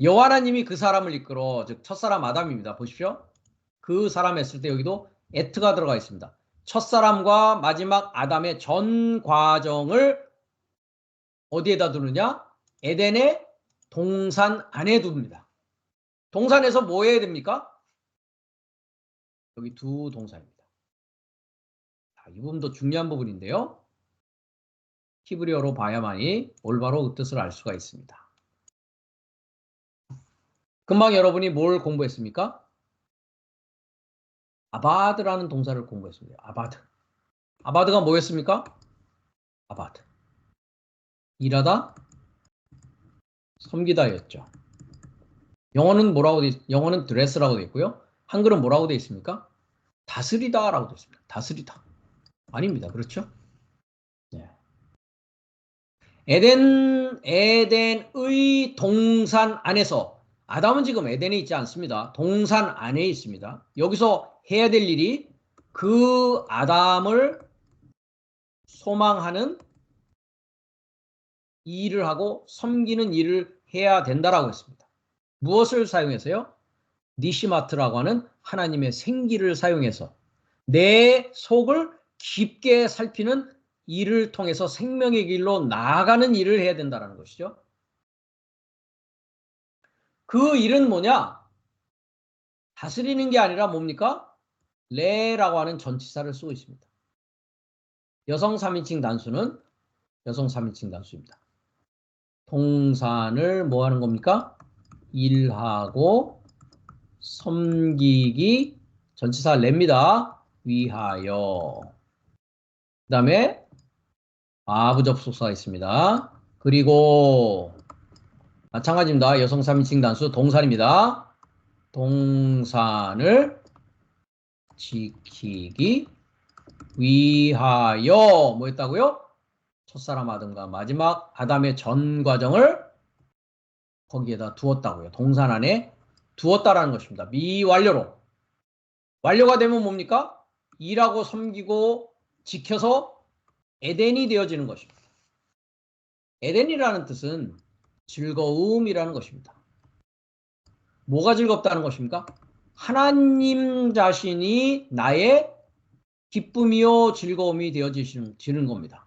여호와 하나님이 그 사람을 이끌어 즉 첫사람 아담입니다. 보십시오. 그 사람 했을 때 여기도 에트가 들어가 있습니다. 첫사람과 마지막 아담의 전 과정을 어디에다 두느냐? 에덴의 동산 안에 둡니다. 동산에서 뭐 해야 됩니까? 여기 두 동사입니다. 이 부분도 중요한 부분인데요. 히브리어로 봐야만이 올바로 그 뜻을 알 수가 있습니다. 금방 여러분이 뭘 공부했습니까? 아바드라는 동사를 공부했습니다. 아바드. 아바드가 뭐였습니까? 아바드. 일하다, 섬기다였죠. 영어는 드레스라고 되어 있고요. 한글은 뭐라고 되어 있습니까? 다스리다라고 되어 있습니다. 다스리다. 아닙니다. 그렇죠? 네. 에덴의 동산 안에서, 아담은 지금 에덴에 있지 않습니다. 동산 안에 있습니다. 여기서 해야 될 일이 그 아담을 소망하는 일을 하고 섬기는 일을 해야 된다라고 했습니다. 무엇을 사용해서요? 니시마트라고 하는 하나님의 생기를 사용해서 내 속을 깊게 살피는 일을 통해서 생명의 길로 나아가는 일을 해야 된다는 것이죠. 그 일은 뭐냐? 다스리는 게 아니라 뭡니까? 레라고 하는 전치사를 쓰고 있습니다. 여성 3인칭 단수는 여성 3인칭 단수입니다. 동산을 뭐 하는 겁니까? 일하고 섬기기, 전치사 레입니다. 위하여. 그 다음에 아부 접속사가 있습니다. 그리고 마찬가지입니다. 여성 3인칭 단수 동산입니다. 동산을 지키기 위하여 뭐 했다고요? 첫사람 아담과 마지막 아담의 전 과정을 거기에다 두었다고요. 동산 안에 두었다라는 것입니다. 미완료로. 완료가 되면 뭡니까? 일하고 섬기고 지켜서 에덴이 되어지는 것입니다. 에덴이라는 뜻은 즐거움이라는 것입니다. 뭐가 즐겁다는 것입니까? 하나님 자신이 나의 기쁨이요 즐거움이 되어지는 겁니다.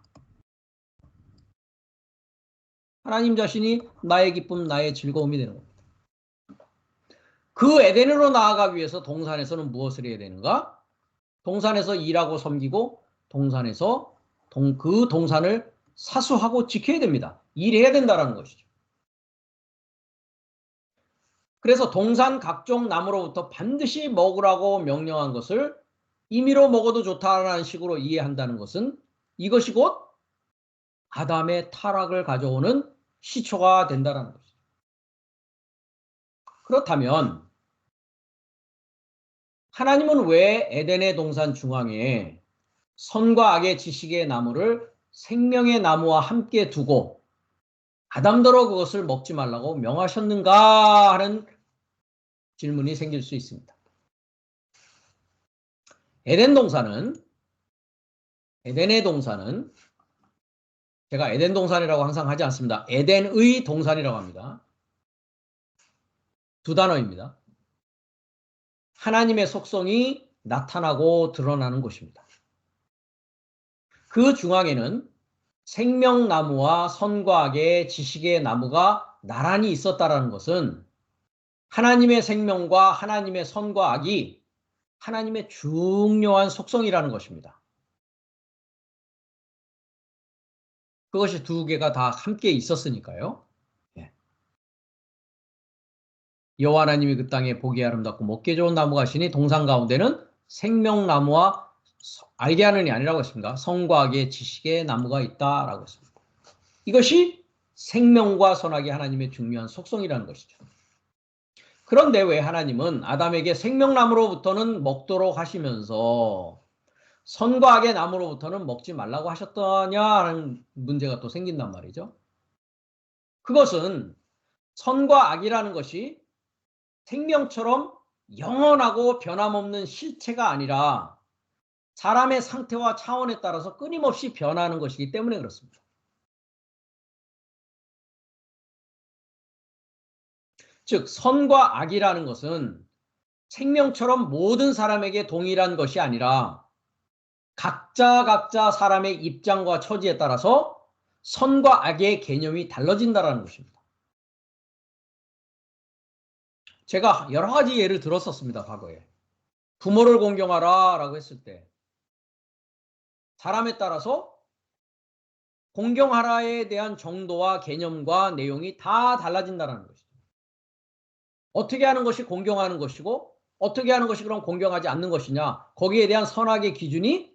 하나님 자신이 나의 기쁨, 나의 즐거움이 되는 겁니다. 그 에덴으로 나아가기 위해서 동산에서는 무엇을 해야 되는가? 동산에서 일하고 섬기고 동산에서 그 동산을 사수하고 지켜야 됩니다. 일해야 된다는 것이죠. 그래서 동산 각종 나무로부터 반드시 먹으라고 명령한 것을 임의로 먹어도 좋다라는 식으로 이해한다는 것은 이것이 곧 아담의 타락을 가져오는 시초가 된다는 것이죠. 그렇다면 하나님은 왜 에덴의 동산 중앙에 선과 악의 지식의 나무를 생명의 나무와 함께 두고 아담더러 그것을 먹지 말라고 명하셨는가 하는 질문이 생길 수 있습니다. 에덴의 동산은 제가 에덴 동산이라고 항상 하지 않습니다. 에덴의 동산이라고 합니다. 두 단어입니다. 하나님의 속성이 나타나고 드러나는 곳입니다. 그 중앙에는 생명나무와 선과 악의 지식의 나무가 나란히 있었다는 것은 하나님의 생명과 하나님의 선과 악이 하나님의 중요한 속성이라는 것입니다. 그것이 두 개가 다 함께 있었으니까요. 여호와 하나님이 그 땅에 보기 아름답고 먹기 좋은 나무가 시니 동산 가운데는 생명나무와 아이디어는이 아니라고 했습니다. 성과 악의 지식의 나무가 있다라고 했습니다. 이것이 생명과 선악이 하나님의 중요한 속성이라는 것이죠. 그런데 왜 하나님은 아담에게 생명나무로부터는 먹도록 하시면서 선과 악의 나무로부터는 먹지 말라고 하셨더냐 하는 문제가 또 생긴단 말이죠. 그것은 선과 악이라는 것이 생명처럼 영원하고 변함없는 실체가 아니라 사람의 상태와 차원에 따라서 끊임없이 변하는 것이기 때문에 그렇습니다. 즉 선과 악이라는 것은 생명처럼 모든 사람에게 동일한 것이 아니라 각자 사람의 입장과 처지에 따라서 선과 악의 개념이 달라진다는 것입니다. 제가 여러 가지 예를 들었었습니다. 과거에. 부모를 공경하라 라고 했을 때 사람에 따라서 공경하라에 대한 정도와 개념과 내용이 다 달라진다는 것이죠. 어떻게 하는 것이 공경하는 것이고 어떻게 하는 것이 그럼 공경하지 않는 것이냐? 거기에 대한 선악의 기준이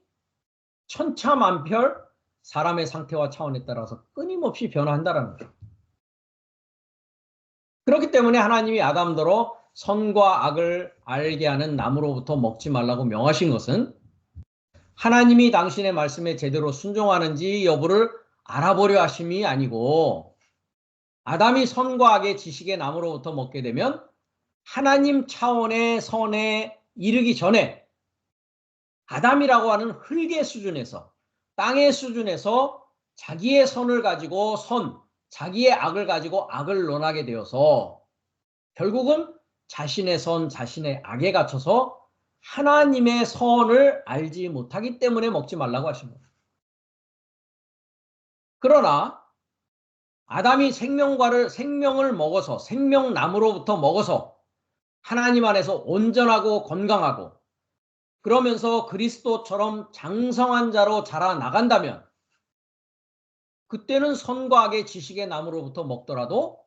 천차만별 사람의 상태와 차원에 따라서 끊임없이 변화한다는 거죠. 그렇기 때문에 하나님이 아담더러 선과 악을 알게 하는 나무로부터 먹지 말라고 명하신 것은 하나님이 당신의 말씀에 제대로 순종하는지 여부를 알아보려 하심이 아니고 아담이 선과 악의 지식의 나무로부터 먹게 되면 하나님 차원의 선에 이르기 전에 아담이라고 하는 흙의 수준에서 땅의 수준에서 자기의 선을 가지고 자기의 악을 가지고 악을 논하게 되어서 결국은 자신의 선, 자신의 악에 갇혀서 하나님의 선을 알지 못하기 때문에 먹지 말라고 하신 거예요. 그러나 아담이 생명을 먹어서 생명나무로부터 먹어서 하나님 안에서 온전하고 건강하고 그러면서 그리스도처럼 장성한 자로 자라나간다면 그때는 선과 악의 지식의 나무로부터 먹더라도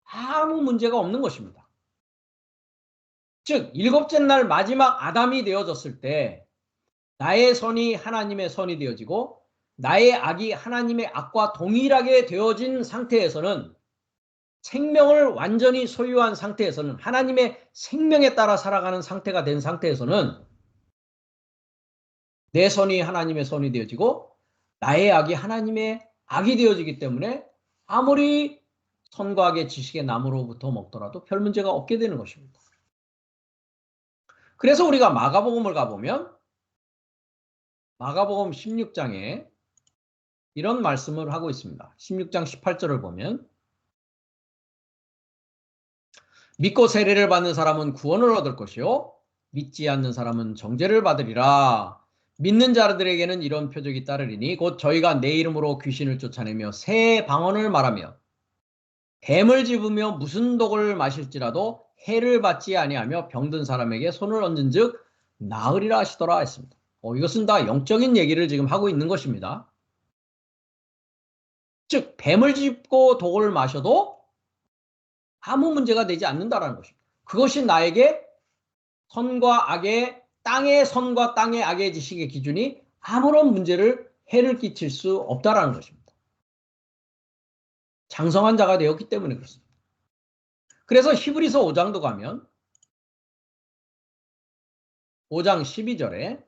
아무 문제가 없는 것입니다. 즉 일곱째 날 마지막 아담이 되어졌을 때 나의 선이 하나님의 선이 되어지고 나의 악이 하나님의 악과 동일하게 되어진 상태에서는 생명을 완전히 소유한 상태에서는 하나님의 생명에 따라 살아가는 상태가 된 상태에서는 내 선이 하나님의 선이 되어지고 나의 악이 하나님의 악이 되어지기 때문에 아무리 선과 악의 지식의 나무로부터 먹더라도 별 문제가 없게 되는 것입니다. 그래서 우리가 마가복음을 가보면 마가복음 16장에 이런 말씀을 하고 있습니다. 16장 18절을 보면 믿고 세례를 받는 사람은 구원을 얻을 것이요 믿지 않는 사람은 정죄를 받으리라. 믿는 자들에게는 이런 표적이 따르리니 곧 저희가 내 이름으로 귀신을 쫓아내며 새 방언을 말하며 뱀을 집으며 무슨 독을 마실지라도 해를 받지 아니하며 병든 사람에게 손을 얹은즉 나으리라 하시더라 했습니다. 이것은 다 영적인 얘기를 지금 하고 있는 것입니다. 즉 뱀을 짚고 독을 마셔도 아무 문제가 되지 않는다라는 것입니다. 그것이 나에게 선과 악의 땅의 선과 땅의 악의 지식의 기준이 아무런 문제를 해를 끼칠 수 없다라는 것입니다. 장성한 자가 되었기 때문에 그렇습니다. 그래서 히브리서 5장도 가면 5장 12절에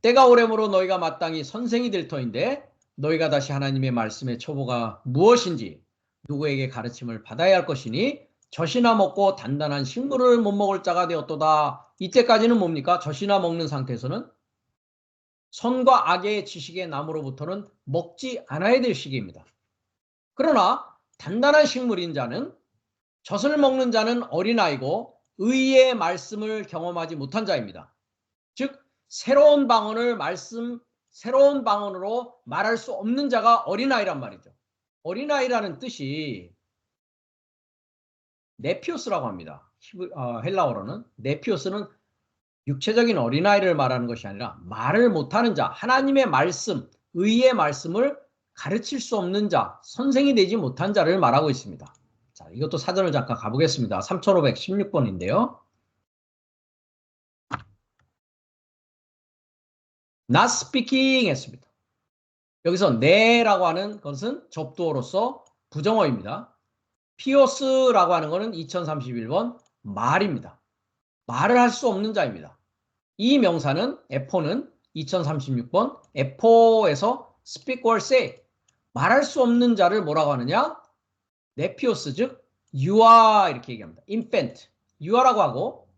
때가 오래므로 너희가 마땅히 선생이 될 터인데 너희가 다시 하나님의 말씀의 초보가 무엇인지 누구에게 가르침을 받아야 할 것이니 젖이나 먹고 단단한 식물을 못 먹을 자가 되었도다. 이때까지는 뭡니까? 젖이나 먹는 상태에서는 선과 악의 지식의 나무로부터는 먹지 않아야 될 시기입니다. 그러나 단단한 식물인 자는 젖을 먹는 자는 어린아이고 의의 말씀을 경험하지 못한 자입니다. 즉 새로운 방언으로 말할 수 없는 자가 어린아이란 말이죠. 어린아이라는 뜻이 네피오스라고 합니다. 헬라어로는 네피오스는 육체적인 어린아이를 말하는 것이 아니라 말을 못하는 자, 하나님의 말씀, 의의 말씀을 가르칠 수 없는 자, 선생이 되지 못한 자를 말하고 있습니다. 자, 이것도 사전을 잠깐 가보겠습니다. 3516번인데요. not speaking 했습니다. 여기서 네라고 하는 것은 접두어로서 부정어입니다. 피오스라고 하는 것은 2031번 말입니다. 말을 할 수 없는 자입니다. 이 명사는 에포는 2036번 에포에서 speak or say 말할 수 없는 자를 뭐라고 하느냐? 네피오스 즉 유아 이렇게 얘기합니다. infant 유아라고 하고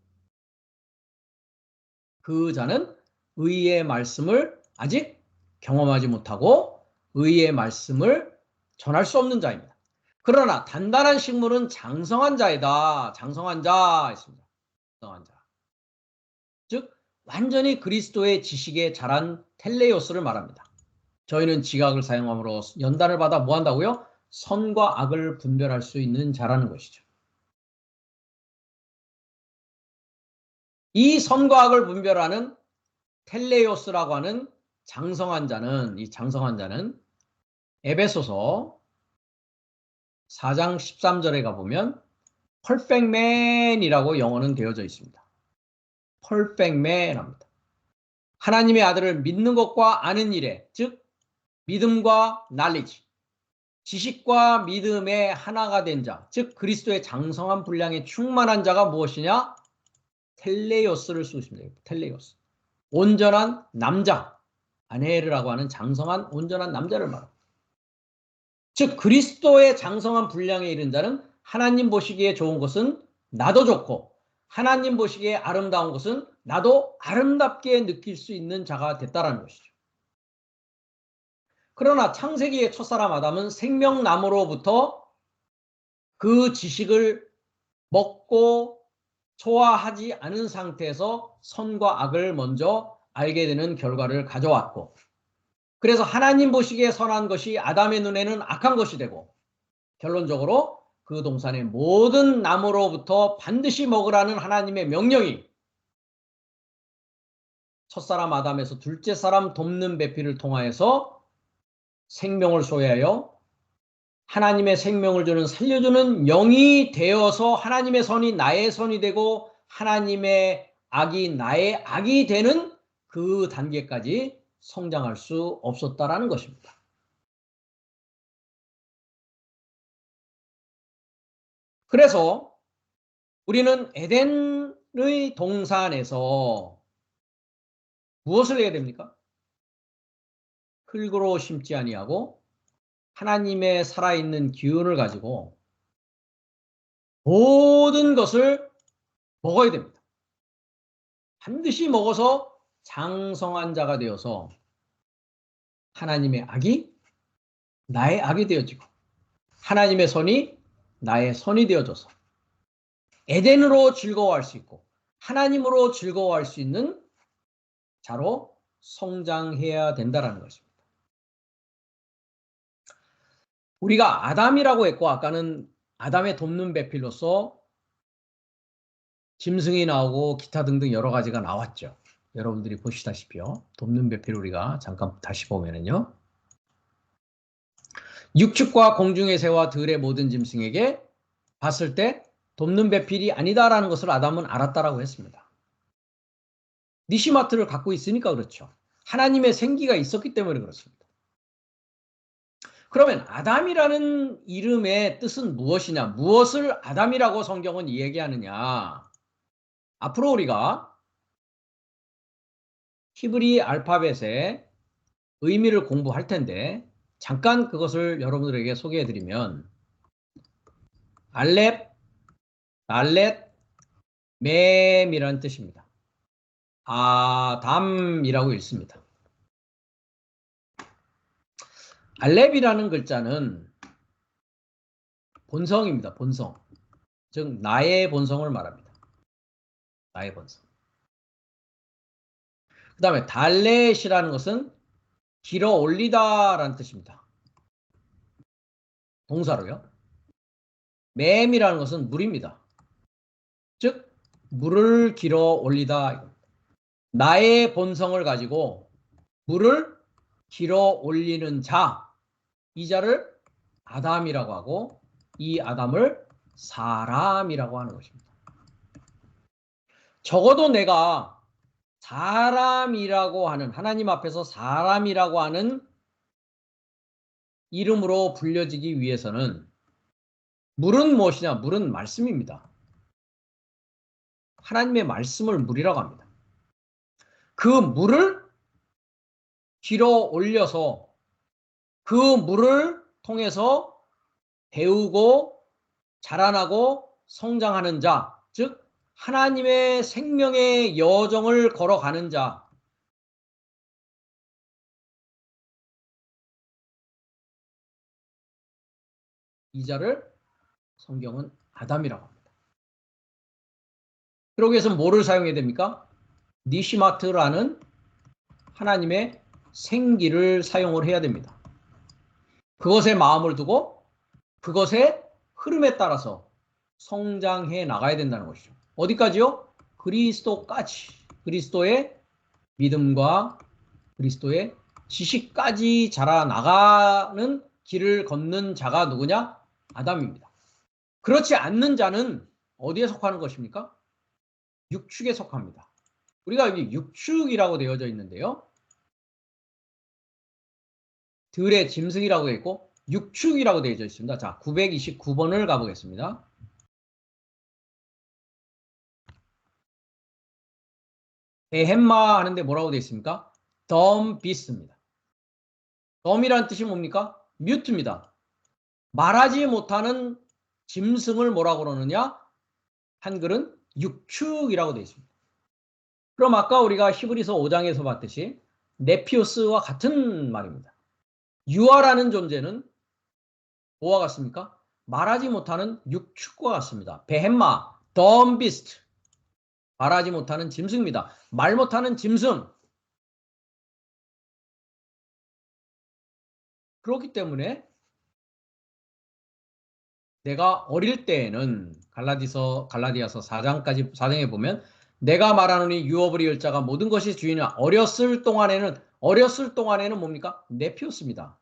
그 자는 의의 말씀을 아직 경험하지 못하고 의의 말씀을 전할 수 없는 자입니다. 그러나 단단한 식물은 장성한 자이다. 장성한 자 있습니다. 장성한 자. 즉 완전히 그리스도의 지식에 자란 텔레오스를 말합니다. 저희는 지각을 사용함으로 연단을 받아 뭐 한다고요? 선과 악을 분별할 수 있는 자라는 것이죠. 이 선과 악을 분별하는 텔레오스라고 하는 장성한 자는 에베소서 4장 13절에 가보면 perfectman이라고 영어는 되어져 있습니다. perfectman 합니다. 하나님의 아들을 믿는 것과 아는 일에, 즉 믿음과 knowledge, 지식과 믿음의 하나가 된 자, 즉 그리스도의 장성한 분량에 충만한 자가 무엇이냐? 텔레오스를 쓰고 있습니다. 텔레오스. 온전한 남자, 아네르라고 하는 장성한 온전한 남자를 말합니다. 즉 그리스도의 장성한 분량에 이른 자는 하나님 보시기에 좋은 것은 나도 좋고 하나님 보시기에 아름다운 것은 나도 아름답게 느낄 수 있는 자가 됐다라는 것이죠. 그러나 창세기의 첫사람 아담은 생명나무로부터 그 지식을 먹고 소화하지 않은 상태에서 선과 악을 먼저 알게 되는 결과를 가져왔고, 그래서 하나님 보시기에 선한 것이 아담의 눈에는 악한 것이 되고, 결론적으로 그 동산의 모든 나무로부터 반드시 먹으라는 하나님의 명령이 첫사람 아담에서 둘째 사람 돕는 배필을 통하여서 생명을 소유하여 하나님의 생명을 주는 살려주는 영이 되어서 하나님의 선이 나의 선이 되고 하나님의 악이 나의 악이 되는 그 단계까지 성장할 수 없었다라는 것입니다. 그래서 우리는 에덴의 동산에서 무엇을 해야 됩니까? 흙으로 심지 아니하고 하나님의 살아있는 기운을 가지고 모든 것을 먹어야 됩니다. 반드시 먹어서 장성한 자가 되어서 하나님의 악이 나의 악이 되어지고 하나님의 선이 나의 선이 되어져서 에덴으로 즐거워할 수 있고 하나님으로 즐거워할 수 있는 자로 성장해야 된다는 것입니다. 우리가 아담이라고 했고 아까는 아담의 돕는 배필로서 짐승이 나오고 기타 등등 여러 가지가 나왔죠. 여러분들이 보시다시피요. 돕는 배필 우리가 잠깐 다시 보면은요. 육축과 공중의 새와 들의 모든 짐승에게 봤을 때 돕는 배필이 아니다라는 것을 아담은 알았다라고 했습니다. 니시마트를 갖고 있으니까 그렇죠. 하나님의 생기가 있었기 때문에 그렇습니다. 그러면 아담이라는 이름의 뜻은 무엇이냐? 무엇을 아담이라고 성경은 얘기하느냐? 앞으로 우리가 히브리 알파벳의 의미를 공부할 텐데 잠깐 그것을 여러분들에게 소개해드리면 알렙, 알렛, mem이라는 뜻입니다. 아담이라고 읽습니다. 알렙이라는 글자는 본성입니다. 본성. 즉 나의 본성을 말합니다. 나의 본성. 그 다음에 달렛이라는 것은 길어 올리다라는 뜻입니다. 동사로요. 맴이라는 것은 물입니다. 즉 물을 길어 올리다. 나의 본성을 가지고 물을 길어 올리는 자, 이 자를 아담이라고 하고 이 아담을 사람이라고 하는 것입니다. 적어도 내가 사람이라고 하는, 하나님 앞에서 사람이라고 하는 이름으로 불려지기 위해서는 물은 무엇이냐? 물은 말씀입니다. 하나님의 말씀을 물이라고 합니다. 그 물을 길어 올려서 그 물을 통해서 배우고 자라나고 성장하는 자, 즉 하나님의 생명의 여정을 걸어가는 자, 이 자를 성경은 아담이라고 합니다. 그러기 위해서는 뭐를 사용해야 됩니까? 니시마트라는 하나님의 생기를 사용을 해야 됩니다. 그것에 마음을 두고 그것의 흐름에 따라서 성장해 나가야 된다는 것이죠. 어디까지요? 그리스도까지. 그리스도의 믿음과 그리스도의 지식까지 자라나가는 길을 걷는 자가 누구냐? 아담입니다. 그렇지 않는 자는 어디에 속하는 것입니까? 육축에 속합니다. 우리가 여기 육축이라고 되어져 있는데요. 들의 짐승이라고 되어 있고 육축이라고 되어져 있습니다. 자, 929번을 가보겠습니다. 베헤마 하는데 뭐라고 되어 있습니까? dumb beast입니다. dumb이라는 뜻이 뭡니까? 뮤트입니다. 말하지 못하는 짐승을 뭐라고 그러느냐? 한글은 육축이라고 되어 있습니다. 그럼 아까 우리가 히브리서 5장에서 봤듯이 네피오스와 같은 말입니다. 유아라는 존재는 뭐와 같습니까? 말하지 못하는 육축과 같습니다. 베헤마, dumb beast. 말하지 못하는 짐승입니다. 말 못하는 짐승. 그렇기 때문에 내가 어릴 때에는 갈라디아서 4장에 보면 내가 말하노니 유업을 이을 자가 모든 것이 주인이라. 어렸을 동안에는 뭡니까? 네피오스입니다.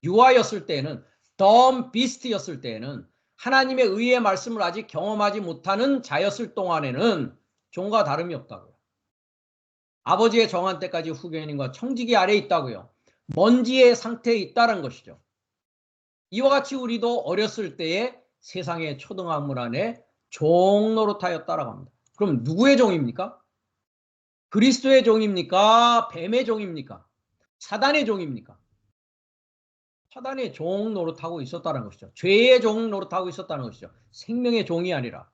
유아였을 때에는 dumb beast였을 때에는 하나님의 의의 말씀을 아직 경험하지 못하는 자였을 동안에는 종과 다름이 없다고요. 아버지의 정한 때까지 후견인과 청지기 아래에 있다고요. 먼지의 상태에 있다는 것이죠. 이와 같이 우리도 어렸을 때에 세상의 초등학문 안에 종 노릇하였다라고 합니다. 그럼 누구의 종입니까? 그리스도의 종입니까? 뱀의 종입니까? 사단의 종입니까? 사단의 종 노릇하고 있었다는 것이죠. 죄의 종 노릇하고 있었다는 것이죠. 생명의 종이 아니라.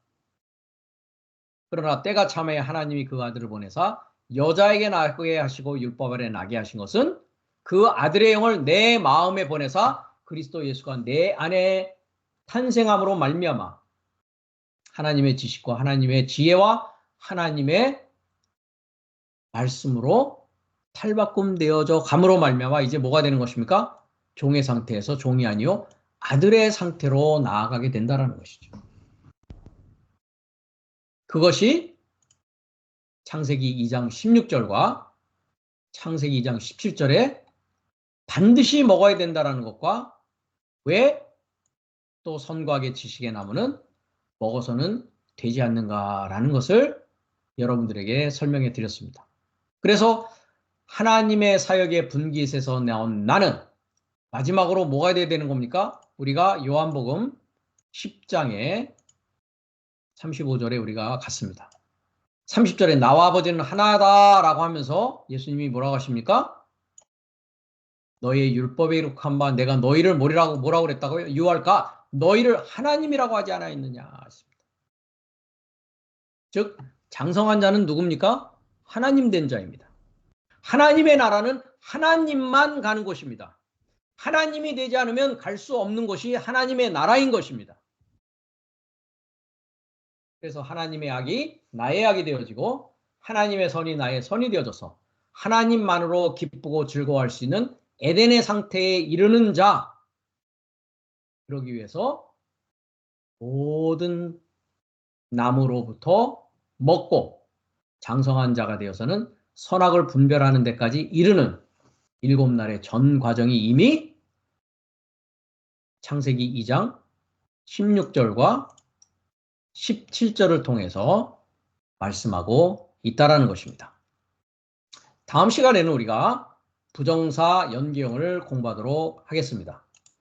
그러나 때가 참에 하나님이 그 아들을 보내사 여자에게 나게 하시고 율법 아래 나게 하신 것은 그 아들의 영을 내 마음에 보내사 그리스도 예수가 내 안에 탄생함으로 말미암아 하나님의 지식과 하나님의 지혜와 하나님의 말씀으로 탈바꿈되어져 감으로 말미암아 이제 뭐가 되는 것입니까? 종의 상태에서 종이 아니요 아들의 상태로 나아가게 된다는 것이죠. 그것이 창세기 2장 16절과 창세기 2장 17절에 반드시 먹어야 된다는 것과 왜 또 선과 악의 지식의 나무는 먹어서는 되지 않는가라는 것을 여러분들에게 설명해 드렸습니다. 그래서 하나님의 사역의 분깃에서 나온 나는 마지막으로 뭐가 돼야 되는 겁니까? 우리가 요한복음 10장에 35절에 우리가 갔습니다. 30절에 나와 아버지는 하나다라고 하면서 예수님이 뭐라고 하십니까? 너희의 율법에 이룩한 바 내가 너희를 뭐라고 그랬다고요? 유할까? 너희를 하나님이라고 하지 않았느냐 하십니다. 즉 장성한 자는 누굽니까? 하나님 된 자입니다. 하나님의 나라는 하나님만 가는 곳입니다. 하나님이 되지 않으면 갈 수 없는 곳이 하나님의 나라인 것입니다. 그래서 하나님의 악이 나의 악이 되어지고 하나님의 선이 나의 선이 되어져서 하나님만으로 기쁘고 즐거워할 수 있는 에덴의 상태에 이르는 자, 그러기 위해서 모든 나무로부터 먹고 장성한 자가 되어서는 선악을 분별하는 데까지 이르는 7날의 전 과정이 이미 창세기 2장 16절과 17절을 통해서 말씀하고 있다라는 것입니다. 다음 시간에는 우리가 부정사 연기형을 공부하도록 하겠습니다.